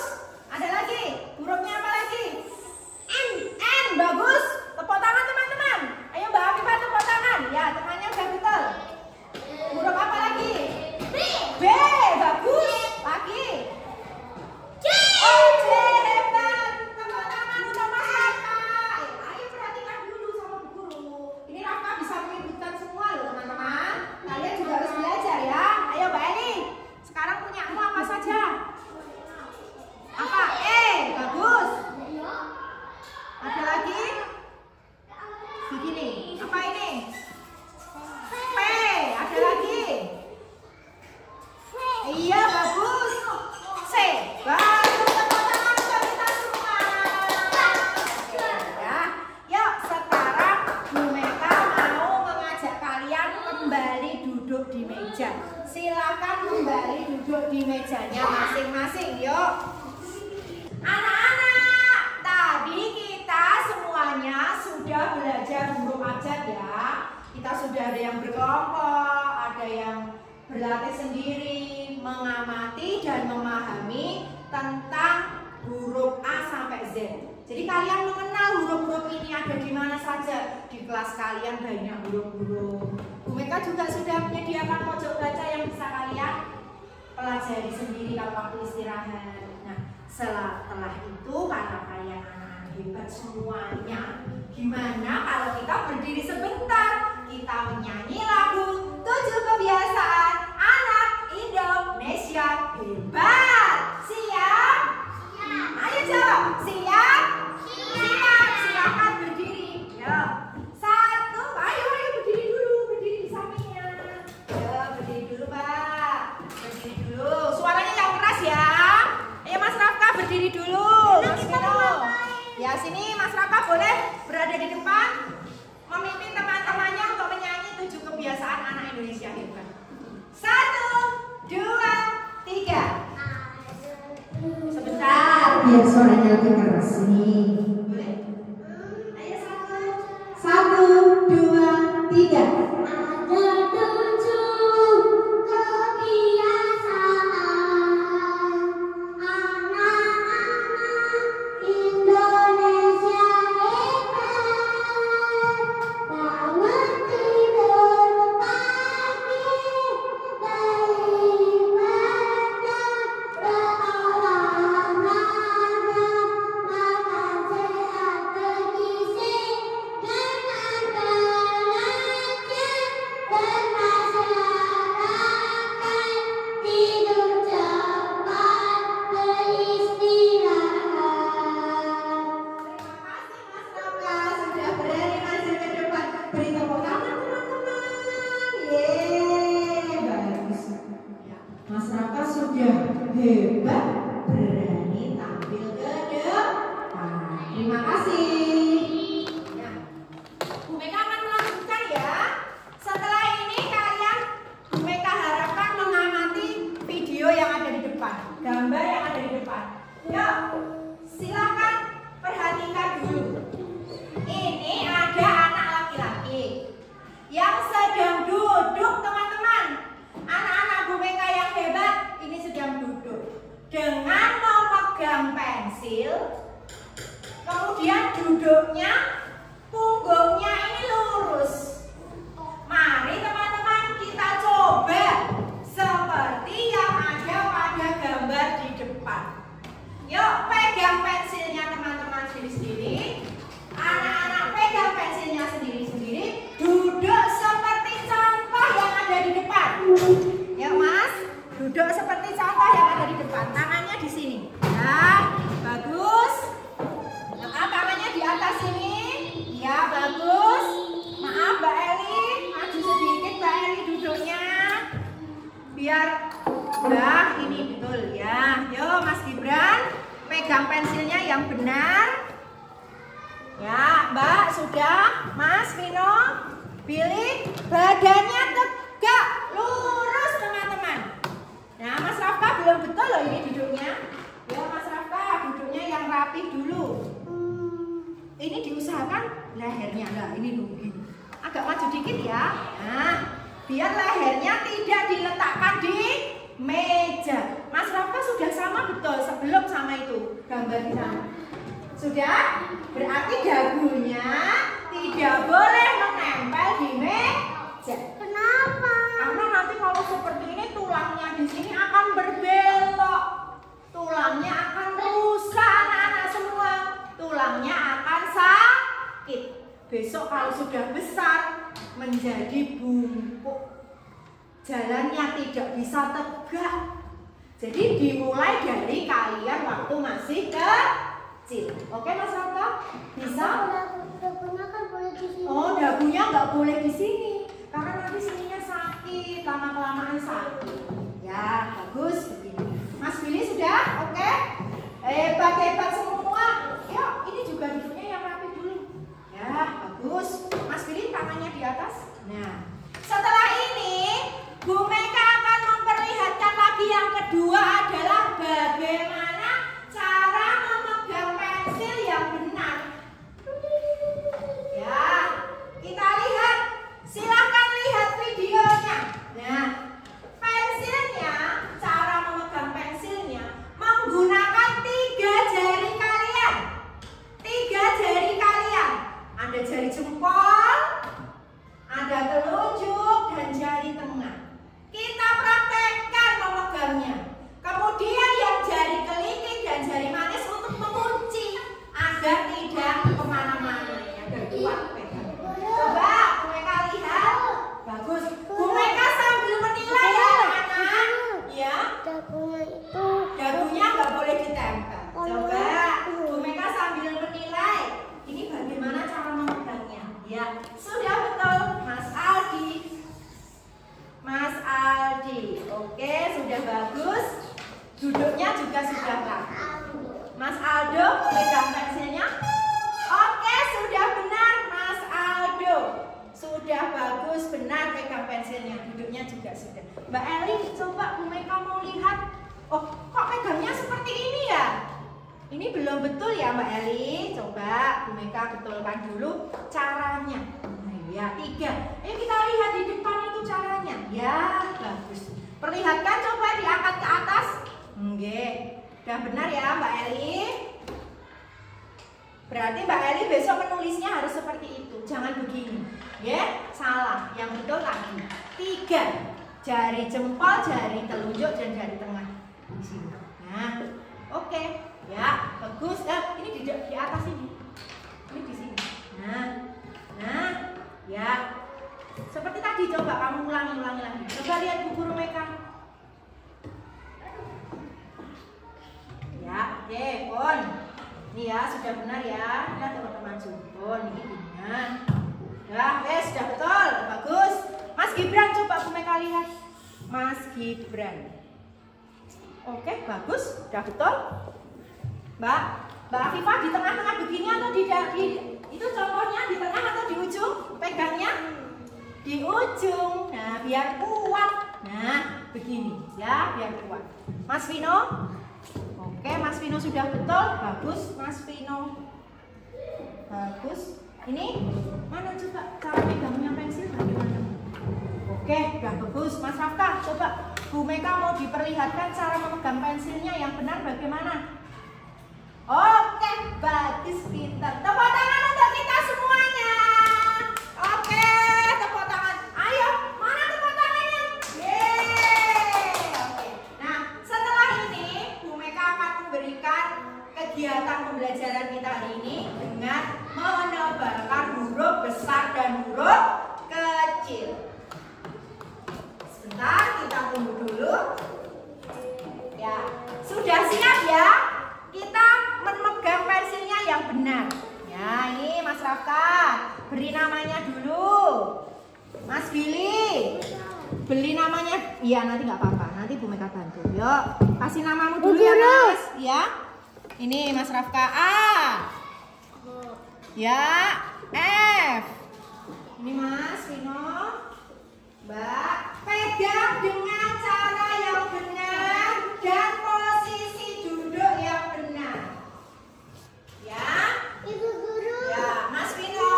Ada lagi. Hurufnya apa lagi? N. Bagus. Tepuk tangan teman-teman. Ayo Mbak Afifah tepuk tangan. Ya, temannya udah betul. Huruf apa lagi? B. Bagus. Lagi. J. Hebat. Tepuk tangan untuk Mas Raka. Ayo perhatikan dulu sama Bu Guru. Ini Raka bisa menyebutkan semua loh teman-teman. Kalian juga harus belajar ya. Ayo Mbak Eli. Sekarang punyamu apa saja? Apa? E. Bagus. Ada lagi? Begini. Apa ini? P. Ada lagi? Iya, bagus. C. Bagus. Tepuk tangan untuk kita semua. Ya. Yuk, sekarang Bu Meka mau mengajak kalian kembali duduk di meja. Silakan kembali duduk di mejanya masing-masing. Yuk. Anak-anak, tadi kita semuanya sudah belajar huruf abjad ya. Kita sudah ada yang berkelompok, ada yang berlatih sendiri, mengamati dan memahami tentang huruf A sampai Z. Jadi kalian mengenal huruf-huruf ini ada di mana saja. Di kelas kalian banyak huruf-huruf. Bu Meka juga sudah menyediakan pojok baca yang bisa kalian pelajari sendiri kalau waktu istirahat. Nah, setelah itu karena kalian anak-anak hebat semuanya, gimana kalau kita berdiri sebentar, kita menyanyi lagu 7 kebiasaan anak Indonesia hebat. Siap? Ayo jawab. Siap? Siap. Silakan berdiri. Ya. 1. Ayo berdiri dulu. Berdiri di sampingnya. Ya, berdiri dulu Pak. Berdiri dulu. Suaranya yang keras ya. Ayo Mas Raka berdiri dulu. Mas Vino. Ya sini Mas Raka boleh berada di depan, memimpin teman-temannya untuk menyanyi 7 kebiasaan anak Indonesia hebat. 1, 2, 3. Sebentar, biar suaranya lebih keras nih. Boleh? Ayo 1, 2, 3. Ada 7 kebiasaan anak-anak Indonesia hebat. Bangun tidur pagi, beribadah, berolahraga, makan sehat bergizi, dengan belajar bermasyarakat, tidur cepat, beristirahat. Terima kasih Mas Raka sudah berani maju ke depan. Beri tepuk tangan teman-teman. Yeay, bagus. Ya, Mas Raka sudah hebat, berani tampil ke depan. Terima kasih. Ya, Bu Meka akan melanjutkan ya. Setelah ini kalian Bu Meka harapkan mengamati video yang ada di depan, gambar yang ada di depan. Yuk, silakan perhatikan dulu. Ini ada anak laki-laki yang sedang duduk teman-teman. Anak-anak Bu Meka yang hebat ini sedang duduk. depan. Yuk Mas, duduk seperti contoh yang ada di depan. Tangannya di sini. Ya, bagus. Nah, tangannya di atas sini. Ya, bagus. Maaf Mbak Eli, maju sedikit Mbak Eli duduknya. Biar ini betul ya. Yuk Mas Gibran, pegang pensilnya yang benar. Ya, Mbak sudah. Mas Vino, pilih badannya tegak, lurus teman-teman. Nah, Mas Rafa belum betul loh ini duduknya. Ya, Mas Rafa duduknya yang rapi dulu. Ini diusahakan lehernya. Nah, ini dulu ini. Agak maju dikit ya. Nah, biar lehernya tidak diletakkan di meja. Mas Rafa sudah sama betul sebelum sama itu gambar di sana. Sudah? Berarti dagunya tidak boleh menempel di meja. Kenapa? Karena nanti kalau seperti ini tulangnya di sini akan berbelok. Tulangnya akan rusak anak-anak semua. Tulangnya akan sakit. Besok kalau sudah besar menjadi bungkuk. Jalannya tidak bisa tegak. Jadi dimulai dari kalian waktu masih kecil. Oke Mas Raka? Bisa? Dagunya kan boleh di sini. Oh, dagunya nggak boleh di sini. Karena nanti sininya sakit, lama-kelamaan sakit. Ya, bagus begini. Mas Billy sudah? Oke? Hebat-hebat semua. Yuk, ini juga duduknya yang rapi dulu. Ya, bagus. Mas Billy tangannya di atas. Nah, setelah ini Bu Meka akan memperlihatkan lagi yang kedua adalah bagaimana cara memegang pensil yang benar. Ya, kita lihat. Silakan lihat videonya. Nah, pensilnya, cara memegang pensilnya menggunakan 3 jari kalian. 3 jari kalian. Ada jari jempol, ada telunjuk dan jari tengah. Kita praktekkan memegangnya. Kemudian yang jari kelingking dan jari manis untuk mengunci agar tidak kemana-mana. Agar kuat pegang. Coba Bu Meka lihat. Bagus. Bu Meka sambil menilai ya anak-anak. Ya. Dagunya nggak boleh ditempel. Coba Bu Meka sambil menilai. Ini bagaimana cara memegangnya? Ya. Sudah betul Mas Aldi. Mas Aldi. Oke, sudah bagus. Duduknya juga sudah rapi. Mas Aldo pegang pensilnya. Oke, sudah benar Mas Aldo. Sudah bagus, benar pegang pensilnya. Duduknya juga sudah. Mbak Eli, coba Bu Meka mau lihat. Oh, kok pegangnya seperti ini ya? Ini belum betul ya Mbak Eli. Coba Bu Meka betulkan dulu caranya. Nah, ya, 3. Ayo kita lihat di depan itu caranya. Ya, bagus. Perlihatkan, coba diangkat ke atas. Nggih. Udah benar ya Mbak Eli? Berarti Mbak Eli besok menulisnya harus seperti itu. Jangan begini. Ya, salah. Yang betul tadi 3. Jari jempol, jari telunjuk dan jari tengah di sini. Nah, oke. Ya, bagus. Ini di atas ini. Ini di sini. Nah, ya. Seperti tadi, coba kamu ulangi lagi. Coba lihat Bu Guru Meka. Ya, oke, Pon. Ini ya, sudah benar ya. Lihat teman-teman Pon, ini benar. Ya, sudah betul. Bagus. Mas Gibran, coba Bu Meka lihat. Mas Gibran. Oke, bagus. Sudah betul. Mbak Afifah di tengah-tengah begini atau di itu contohnya di tengah atau di ujung? Pegangnya di ujung. Nah, biar kuat. Nah, begini ya, biar kuat. Mas Vino. Oke, Mas Vino sudah betul. Bagus, Mas Vino. Bagus. Ini mana coba cara pegangnya pensil bagaimana? Oke, udah bagus. Mas Rafka, coba Bu Meka mau diperlihatkan cara memegang pensilnya yang benar bagaimana? Oke, bagus, pintar. Tepuk tangan untuk kita semuanya. Oke, tepuk tangan. Ayo, mana tepuk tangannya? Yeay. Oke. Nah, setelah ini Bu Meka akan memberikan kegiatan pembelajaran kita hari ini dengan menebalkan huruf besar dan huruf kecil. tunggu dulu. Ya, sudah siap ya? Kita memegang pensilnya yang benar. Ya, ini Mas Rafka, beri namanya dulu. Mas Billy, beli namanya. Iya, nanti nggak apa-apa. Nanti Bu Meka bantu. Yuk, kasih namamu dulu ya Mas. Ya, ini Mas Rafka A. Ya, F. Ini Mas Vino. Mbak, pegang dengan cara yang benar dan posisi duduk yang benar. Ya, Ibu guru. ya, Mas Vino.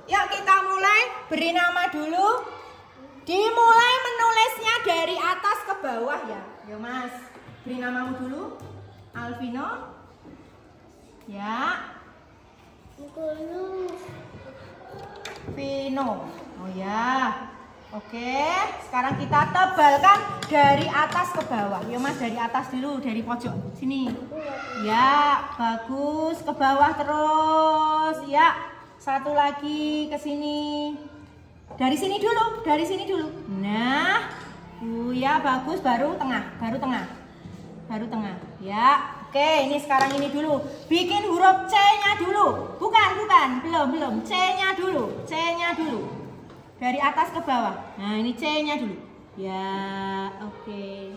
Yuk kita mulai. Beri nama dulu. Dimulai menulisnya dari atas ke bawah ya. Yuk Mas, beri namamu dulu. Alvino. Ya. Guru. Vino. Oh ya. Oke, sekarang kita tebalkan dari atas ke bawah. Yuk Mas, dari atas dulu, dari pojok sini. Ya, bagus. Ke bawah terus. Ya, satu lagi ke sini. Dari sini dulu, dari sini dulu. Nah, ya bagus. Baru tengah, baru tengah, baru tengah. Ya, oke. Ini sekarang ini dulu. Bikin huruf C-nya dulu. Bukan, belum. C-nya dulu, C-nya dulu. Dari atas ke bawah. Nah, ini C-nya dulu. Ya, oke.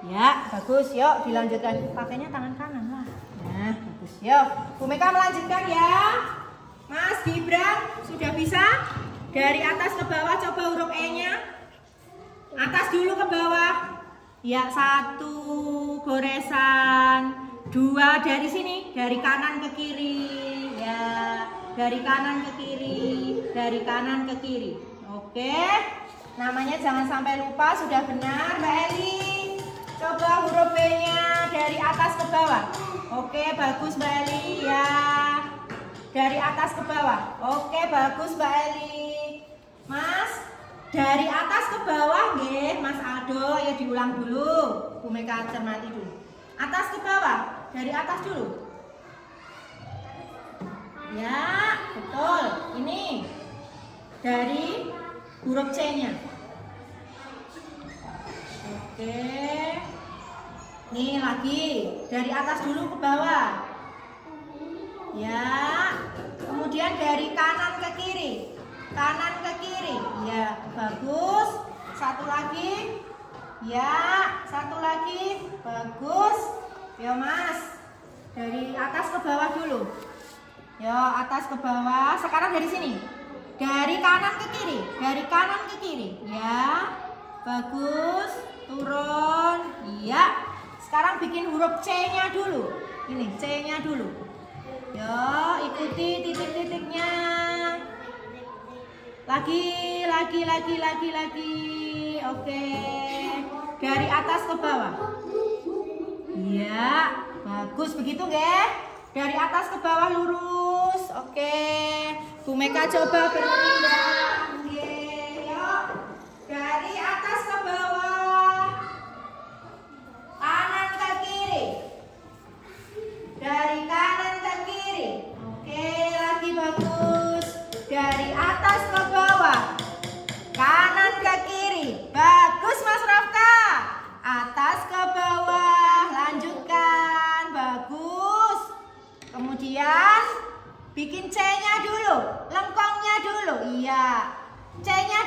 Ya, bagus. Yuk, dilanjutkan. Pakainya tangan kanan lah. Nah, bagus. Yuk, Bu Meka melanjutkan ya. Mas Gibran, sudah bisa? Dari atas ke bawah, coba huruf E-nya. Atas dulu ke bawah. Ya, 1 goresan. 2 dari sini, dari kanan ke kiri. Ya, dari kanan ke kiri, dari kanan ke kiri. Oke, namanya jangan sampai lupa. Sudah benar Mbak Eli. Coba huruf B-nya dari atas ke bawah. Oke, bagus Mbak Eli ya. Dari atas ke bawah. Oke, bagus Mbak Eli. Mas, dari atas ke bawah nggih, Mas Aldo. Ya diulang dulu. Bu Meka cermati dulu. Atas ke bawah, dari atas dulu. Ya, betul. Ini dari huruf C-nya. Oke. Nih lagi, dari atas dulu ke bawah. Ya. Kemudian dari kanan ke kiri. Kanan ke kiri. Ya, bagus. Satu lagi. Ya, satu lagi. Bagus. Ya, Mas. Dari atas ke bawah dulu. Ya, atas ke bawah. Sekarang dari sini. Dari kanan ke kiri. Dari kanan ke kiri. Ya. Bagus. Turun. Iya. Sekarang bikin huruf C-nya dulu. Ini C-nya dulu. Ya, ikuti titik-titiknya. Lagi. Oke. Dari atas ke bawah. Iya, bagus begitu nggih? Dari atas ke bawah lurus. Oke. Bu Meka coba berpindah. Nggih, yuk. Dari atas ke bawah. Kanan ke kiri. Dari kanan ke kiri. Oke, lagi bagus. Dari atas ke bawah. Kanan ke kiri. Bagus Mas Rafka. Atas ke bawah. Lanjutkan. Bagus. Kemudian bikin C-nya dulu. Lengkongnya dulu. Iya. C-nya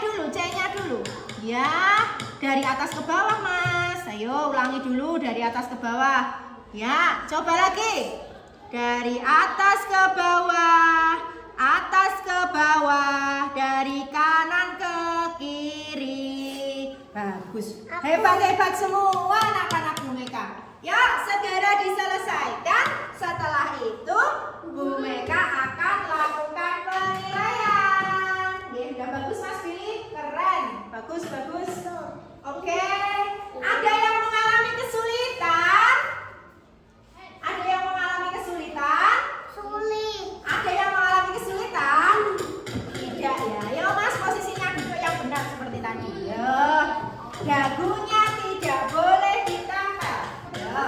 dulu. Ya. Dari atas ke bawah Mas. Ayo ulangi dulu dari atas ke bawah. Ya, coba lagi. Dari atas ke bawah. Atas ke bawah, dari kanan ke kiri. Bagus. Hebat semua anak-anak Bu Meka. Ya, segera diselesaikan. Setelah itu Bu Meka akan lakukan penilaian. Ya, udah bagus Mas Billy. Keren. Bagus. Oke. Ada yang mengalami kesulitan? Ada yang mengalami kesulitan? Sulit. Ada yang mengalami kesulitan? Tidak ya. Yo Mas, posisinya duduk yang benar seperti tadi. Yo. Dagunya tidak boleh ditempel. Yo.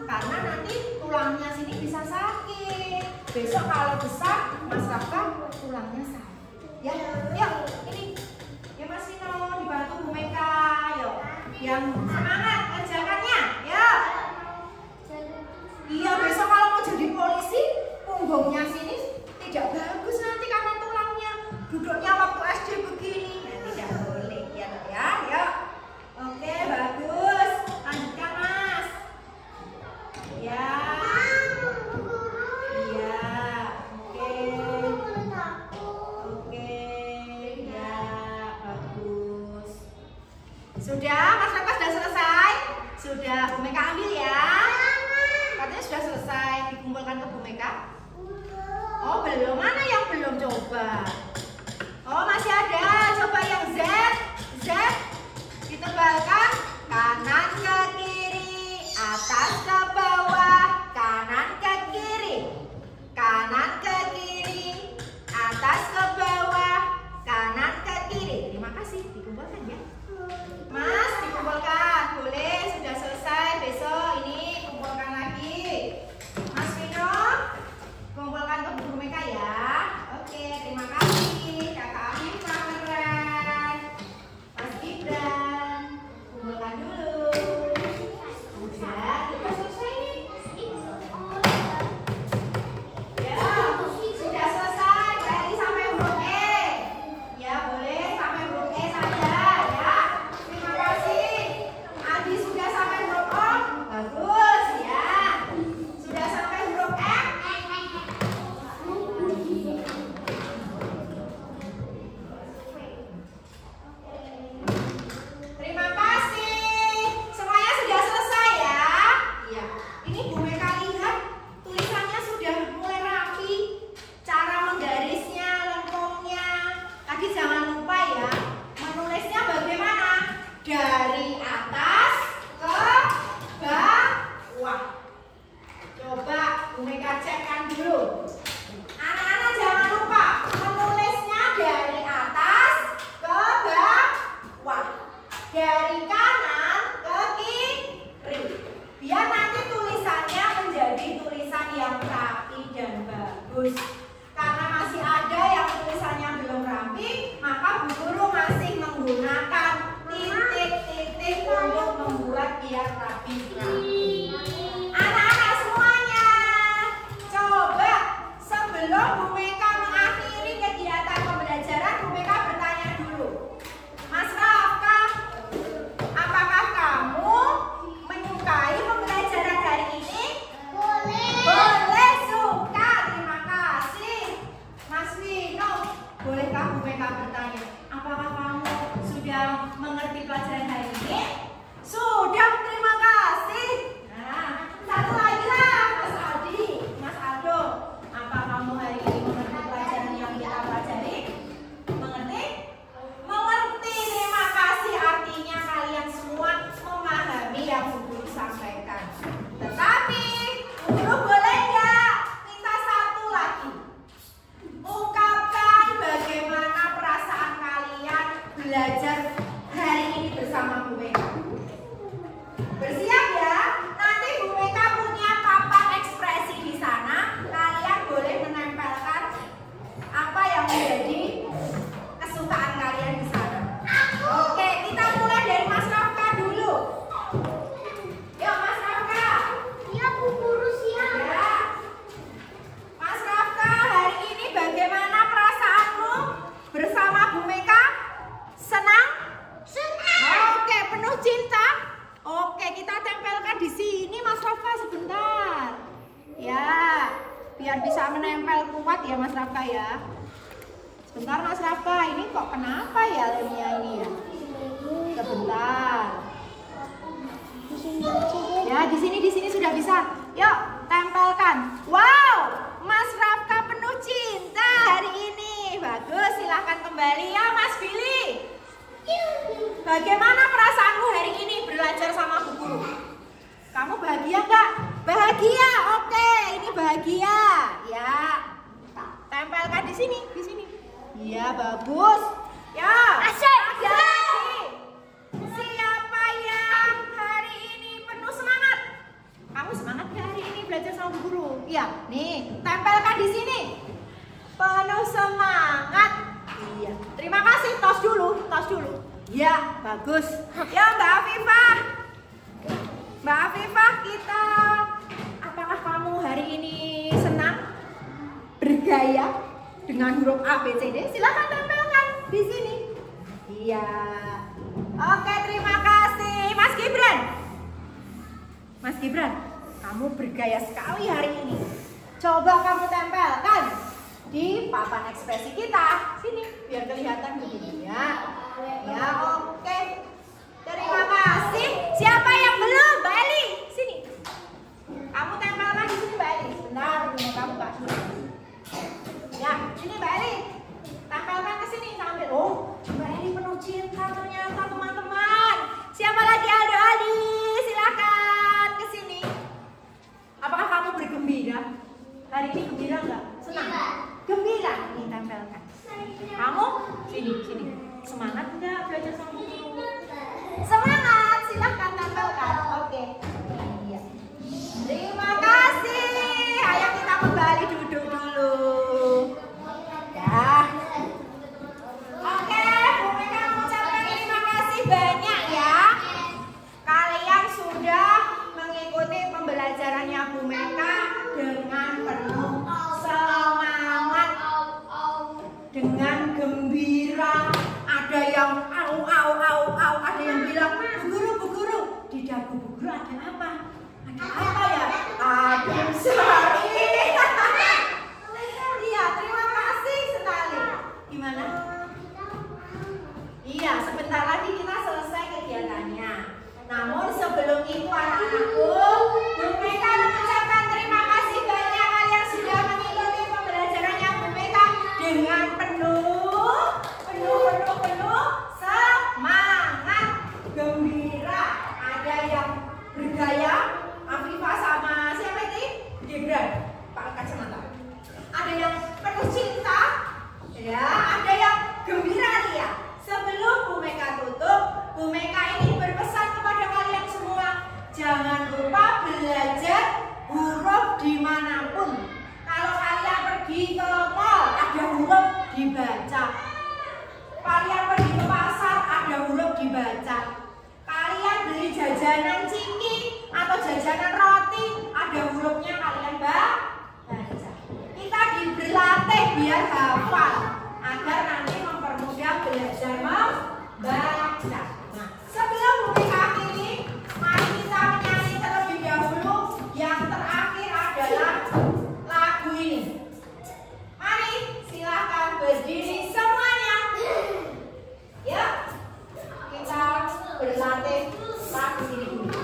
Karena nanti tulangnya sini bisa sakit. Besok kalau besar, Mas Rafka tulangnya sakit. Ya, yuk ini. Ya Mas Vino dibantu Bu Meka. Yuk. Yang semangat kerjakannya, ya. Iya, besok kalau mau jadi polisi, punggungnya sini tidak bagus nanti karena tulangnya duduknya waktu SD begini. Nah, tidak boleh, ya Nak ya. Yuk. Oke, bagus. Lanjutkan, Mas. Ya. Iya. Oke. Oke. Ya, bagus. Sudah, Mas Raka sudah selesai? Sudah, Bu Meka ambil ya. Katanya sudah selesai dikumpulkan ke Bu Meka. Oh, belum. Mana yang belum coba? Oh, masih ada. Coba yang Z. Z. Ditebalkan kanan ke kiri, atas ke bawah, kanan ke kiri, kanan ke kiri, atas ke bawah, kanan ke kiri. Terima kasih. Dikumpulkan ya. Mas, dikumpulkan. Boleh, sudah selesai. Besok ini kumpulkan lagi. Mas Vino, kumpulkan ke Bu Meka ya. Oke, terima kasih. Kakak Afifah keren. Mas Gibran, kumpulkan dulu. Udah, kita selesai nih. Ya, sudah selesai. Berarti sampai huruf E. Ya, boleh sampai huruf E saja ya. Terima kasih. Adi sudah sampai huruf O. Bagus ya. Sudah sampai huruf F. Terima kasih. Semuanya sudah selesai ya. Iya. Ini Bu Meka lihat tulisannya sudah mulai rapi. Cara menggarisnya, lengkungnya. Tadi jangan lupa ya, menulisnya bagaimana? Dari atas ke bawah. Coba Bu Meka cekkan dulu. Anak-anak jangan lupa menulisnya dari atas ke bawah. Dari kanan ke kiri. Biar nanti tulisannya menjadi tulisan yang rapi dan bagus. Karena masih ada yang tulisannya belum rapi, maka Bu Guru masih menggunakan titik-titik untuk membuat biar rapi-rapi. Anak-anak semuanya, coba sebelum Bu Meka mengakhiri kegiatan pembelajaran, Bu Meka bertanya dulu. Mas Rafka, apakah kamu menyukai pembelajaran hari ini? Boleh, suka. Terima kasih. Mas Vino, bolehkah Bu Meka bertanya, apakah kamu sudah mengerti pelajaran hari ini? Sudah, terima kasih. Nah, satu lagi lah, Mas Adi, Mas Aldo. Apa kamu hari ini mengerti pelajaran yang kita pelajari? Mengerti? Mengerti, terima kasih. Artinya kalian semua memahami yang Bu Guru sampaikan. Tetapi, Bu Guru boleh nggak minta satu lagi? Ungkapkan bagaimana perasaan kalian belajar hari ini bersama Bu Meka. Bersiap ya. Nanti Bu Meka punya papan ekspresi di sana. Kalian boleh menempelkan apa yang menjadi kesukaan kalian di sana. Oke, kita mulai dari Mas Rafka dulu. Yuk, Mas Rafka. Ya, Bu Guru siap. Ya. Mas Rafka, hari ini bagaimana perasaanmu bersama Bu Meka? Senang? Oke, penuh cinta. Oke, kita tempelkan di sini Mas Rafka sebentar. Ya, biar bisa menempel kuat ya Mas Rafka ya. Sebentar Mas Rafka, ini kok kenapa ya lemnya ini ya? Sebentar. Ya, di sini sudah bisa. Yuk, tempelkan. Wow, Mas Rafka penuh cinta hari ini. Bagus, silahkan kembali ya Mas Billy. Bagaimana perasaanmu hari ini belajar sama Bu Guru? Kamu bahagia nggak? Bahagia, oke, ini bahagia. Ya, tempelkan di sini. Iya, bagus. Ya, Asik. siapa yang hari ini penuh semangat? Kamu semangat nggak hari ini belajar sama Bu Guru? Iya, nih, tempelkan di sini. Penuh semangat. Iya. Terima kasih. Tos dulu. Ya, bagus. Ya, Mbak Afifah. Mbak Afifah, kita apakah kamu hari ini senang bergaya dengan huruf A, B, C, D? Silakan tempelkan di sini. Iya. Oke, terima kasih. Mas Gibran. Mas Gibran, kamu bergaya sekali hari ini. Coba kamu tempelkan di papan ekspresi kita. Sini, biar kelihatan begini ya. Ya, oke. Terima kasih. Siapa yang belum? Mbak Eli, sini. Kamu tempelkan di sini, Mbak Eli. Sebentar, kamu Mbak. Ya, sini Mbak Eli. Tempelkan ke sini sambil. Oh, Mbak Eli penuh cinta ternyata, teman-teman. Siapa lagi? Ada Adi. Silakan ke sini. Apakah kamu bergembira? Hari ini gembira enggak? Senang? Gembira. Nih, tempelkan. Kamu? Sini. Semangat enggak belajar sama guru? Semangat. Silakan tempelkan. Oke. Iya. Terima kasih. Ayo kita kembali duduk dulu. Ya. Oke, Bu Meka mengucapkan terima kasih banyak ya. Kalian sudah mengikuti pembelajarannya Bu Meka dengan penuh semangat, dengan gembira. Ada yang au, ada yang bilang, Bu guru, di dagu Bu guru ada apa? Ada apa ya? Ada sari. Iya, terima kasih sekali. Gimana? Iya, sebentar lagi kita selesai kegiatannya. Namun sebelum itu anak-anakku, Bu Meka mengucapkan terima kasih banyak kalian sudah mengikuti pembelajarannya Bu Meka dengan penuh semangat, gembira. Ada yang bergaya, Afifah sama siapa ini? Gibran, pakai kacamata. Ada yang penuh cinta, ya, ada yang gembira ria. Sebelum Bu Meka tutup, Bu Meka ini berpesan kepada kalian semua, jangan lupa belajar huruf dimanapun. Kalau kalian pergi ke mall, ada huruf dibaca. Kalian pergi ke pasar, ada huruf dibaca. Kalian beli jajanan ciki atau jajanan roti, ada hurufnya kalian baca. Kita berlatih biar hafal, agar nanti mempermudah belajar membaca. Nah, sebelum Bu Meka akhiri, mari kita menyanyi terlebih dahulu. Yang terakhir adalah lagu ini. Mari silakan berdiri semuanya. Ya, kita berlatih lagu ini dulu.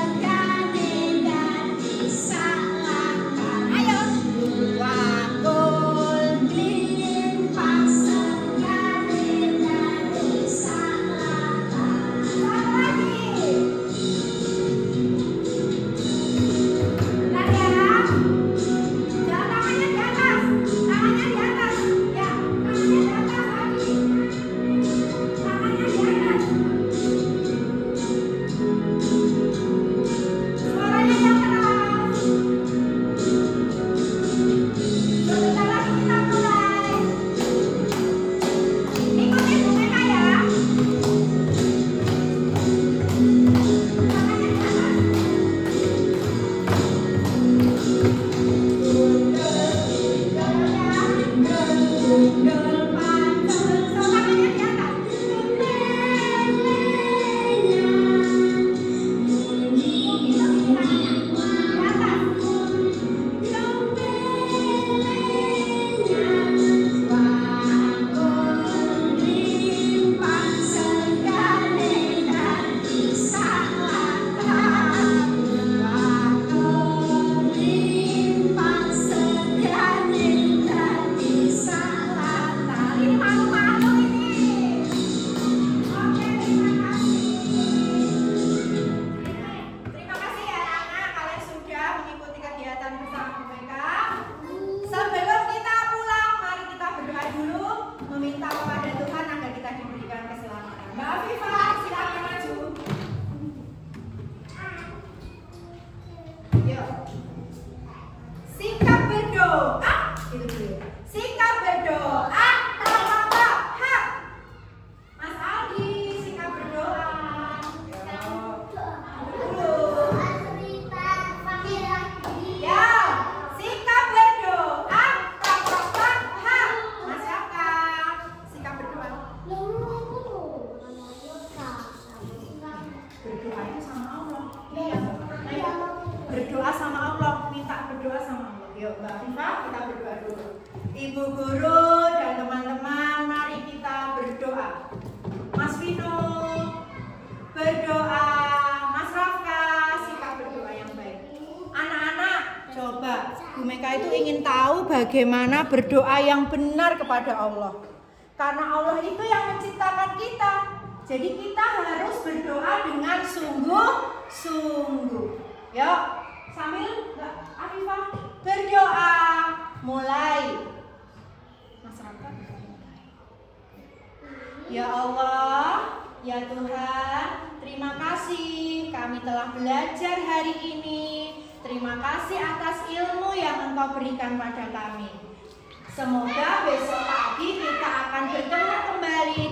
Sekali dan bisa langkah Ibu guru dan teman-teman, mari kita berdoa. Mas Vino berdoa, Mas Rafka sikap berdoa yang baik. Anak-anak, coba Bu Meka itu ingin tahu bagaimana berdoa yang benar kepada Allah. Karena Allah itu yang menciptakan kita. Jadi kita harus berdoa dengan sungguh-sungguh. Yuk, sambil Mbak Afifah berdoa. Mulai. Masyarakat. Ya Allah, ya Tuhan, terima kasih kami telah belajar hari ini. Terima kasih atas ilmu yang Engkau berikan pada kami. Semoga besok pagi kita akan bertemu kembali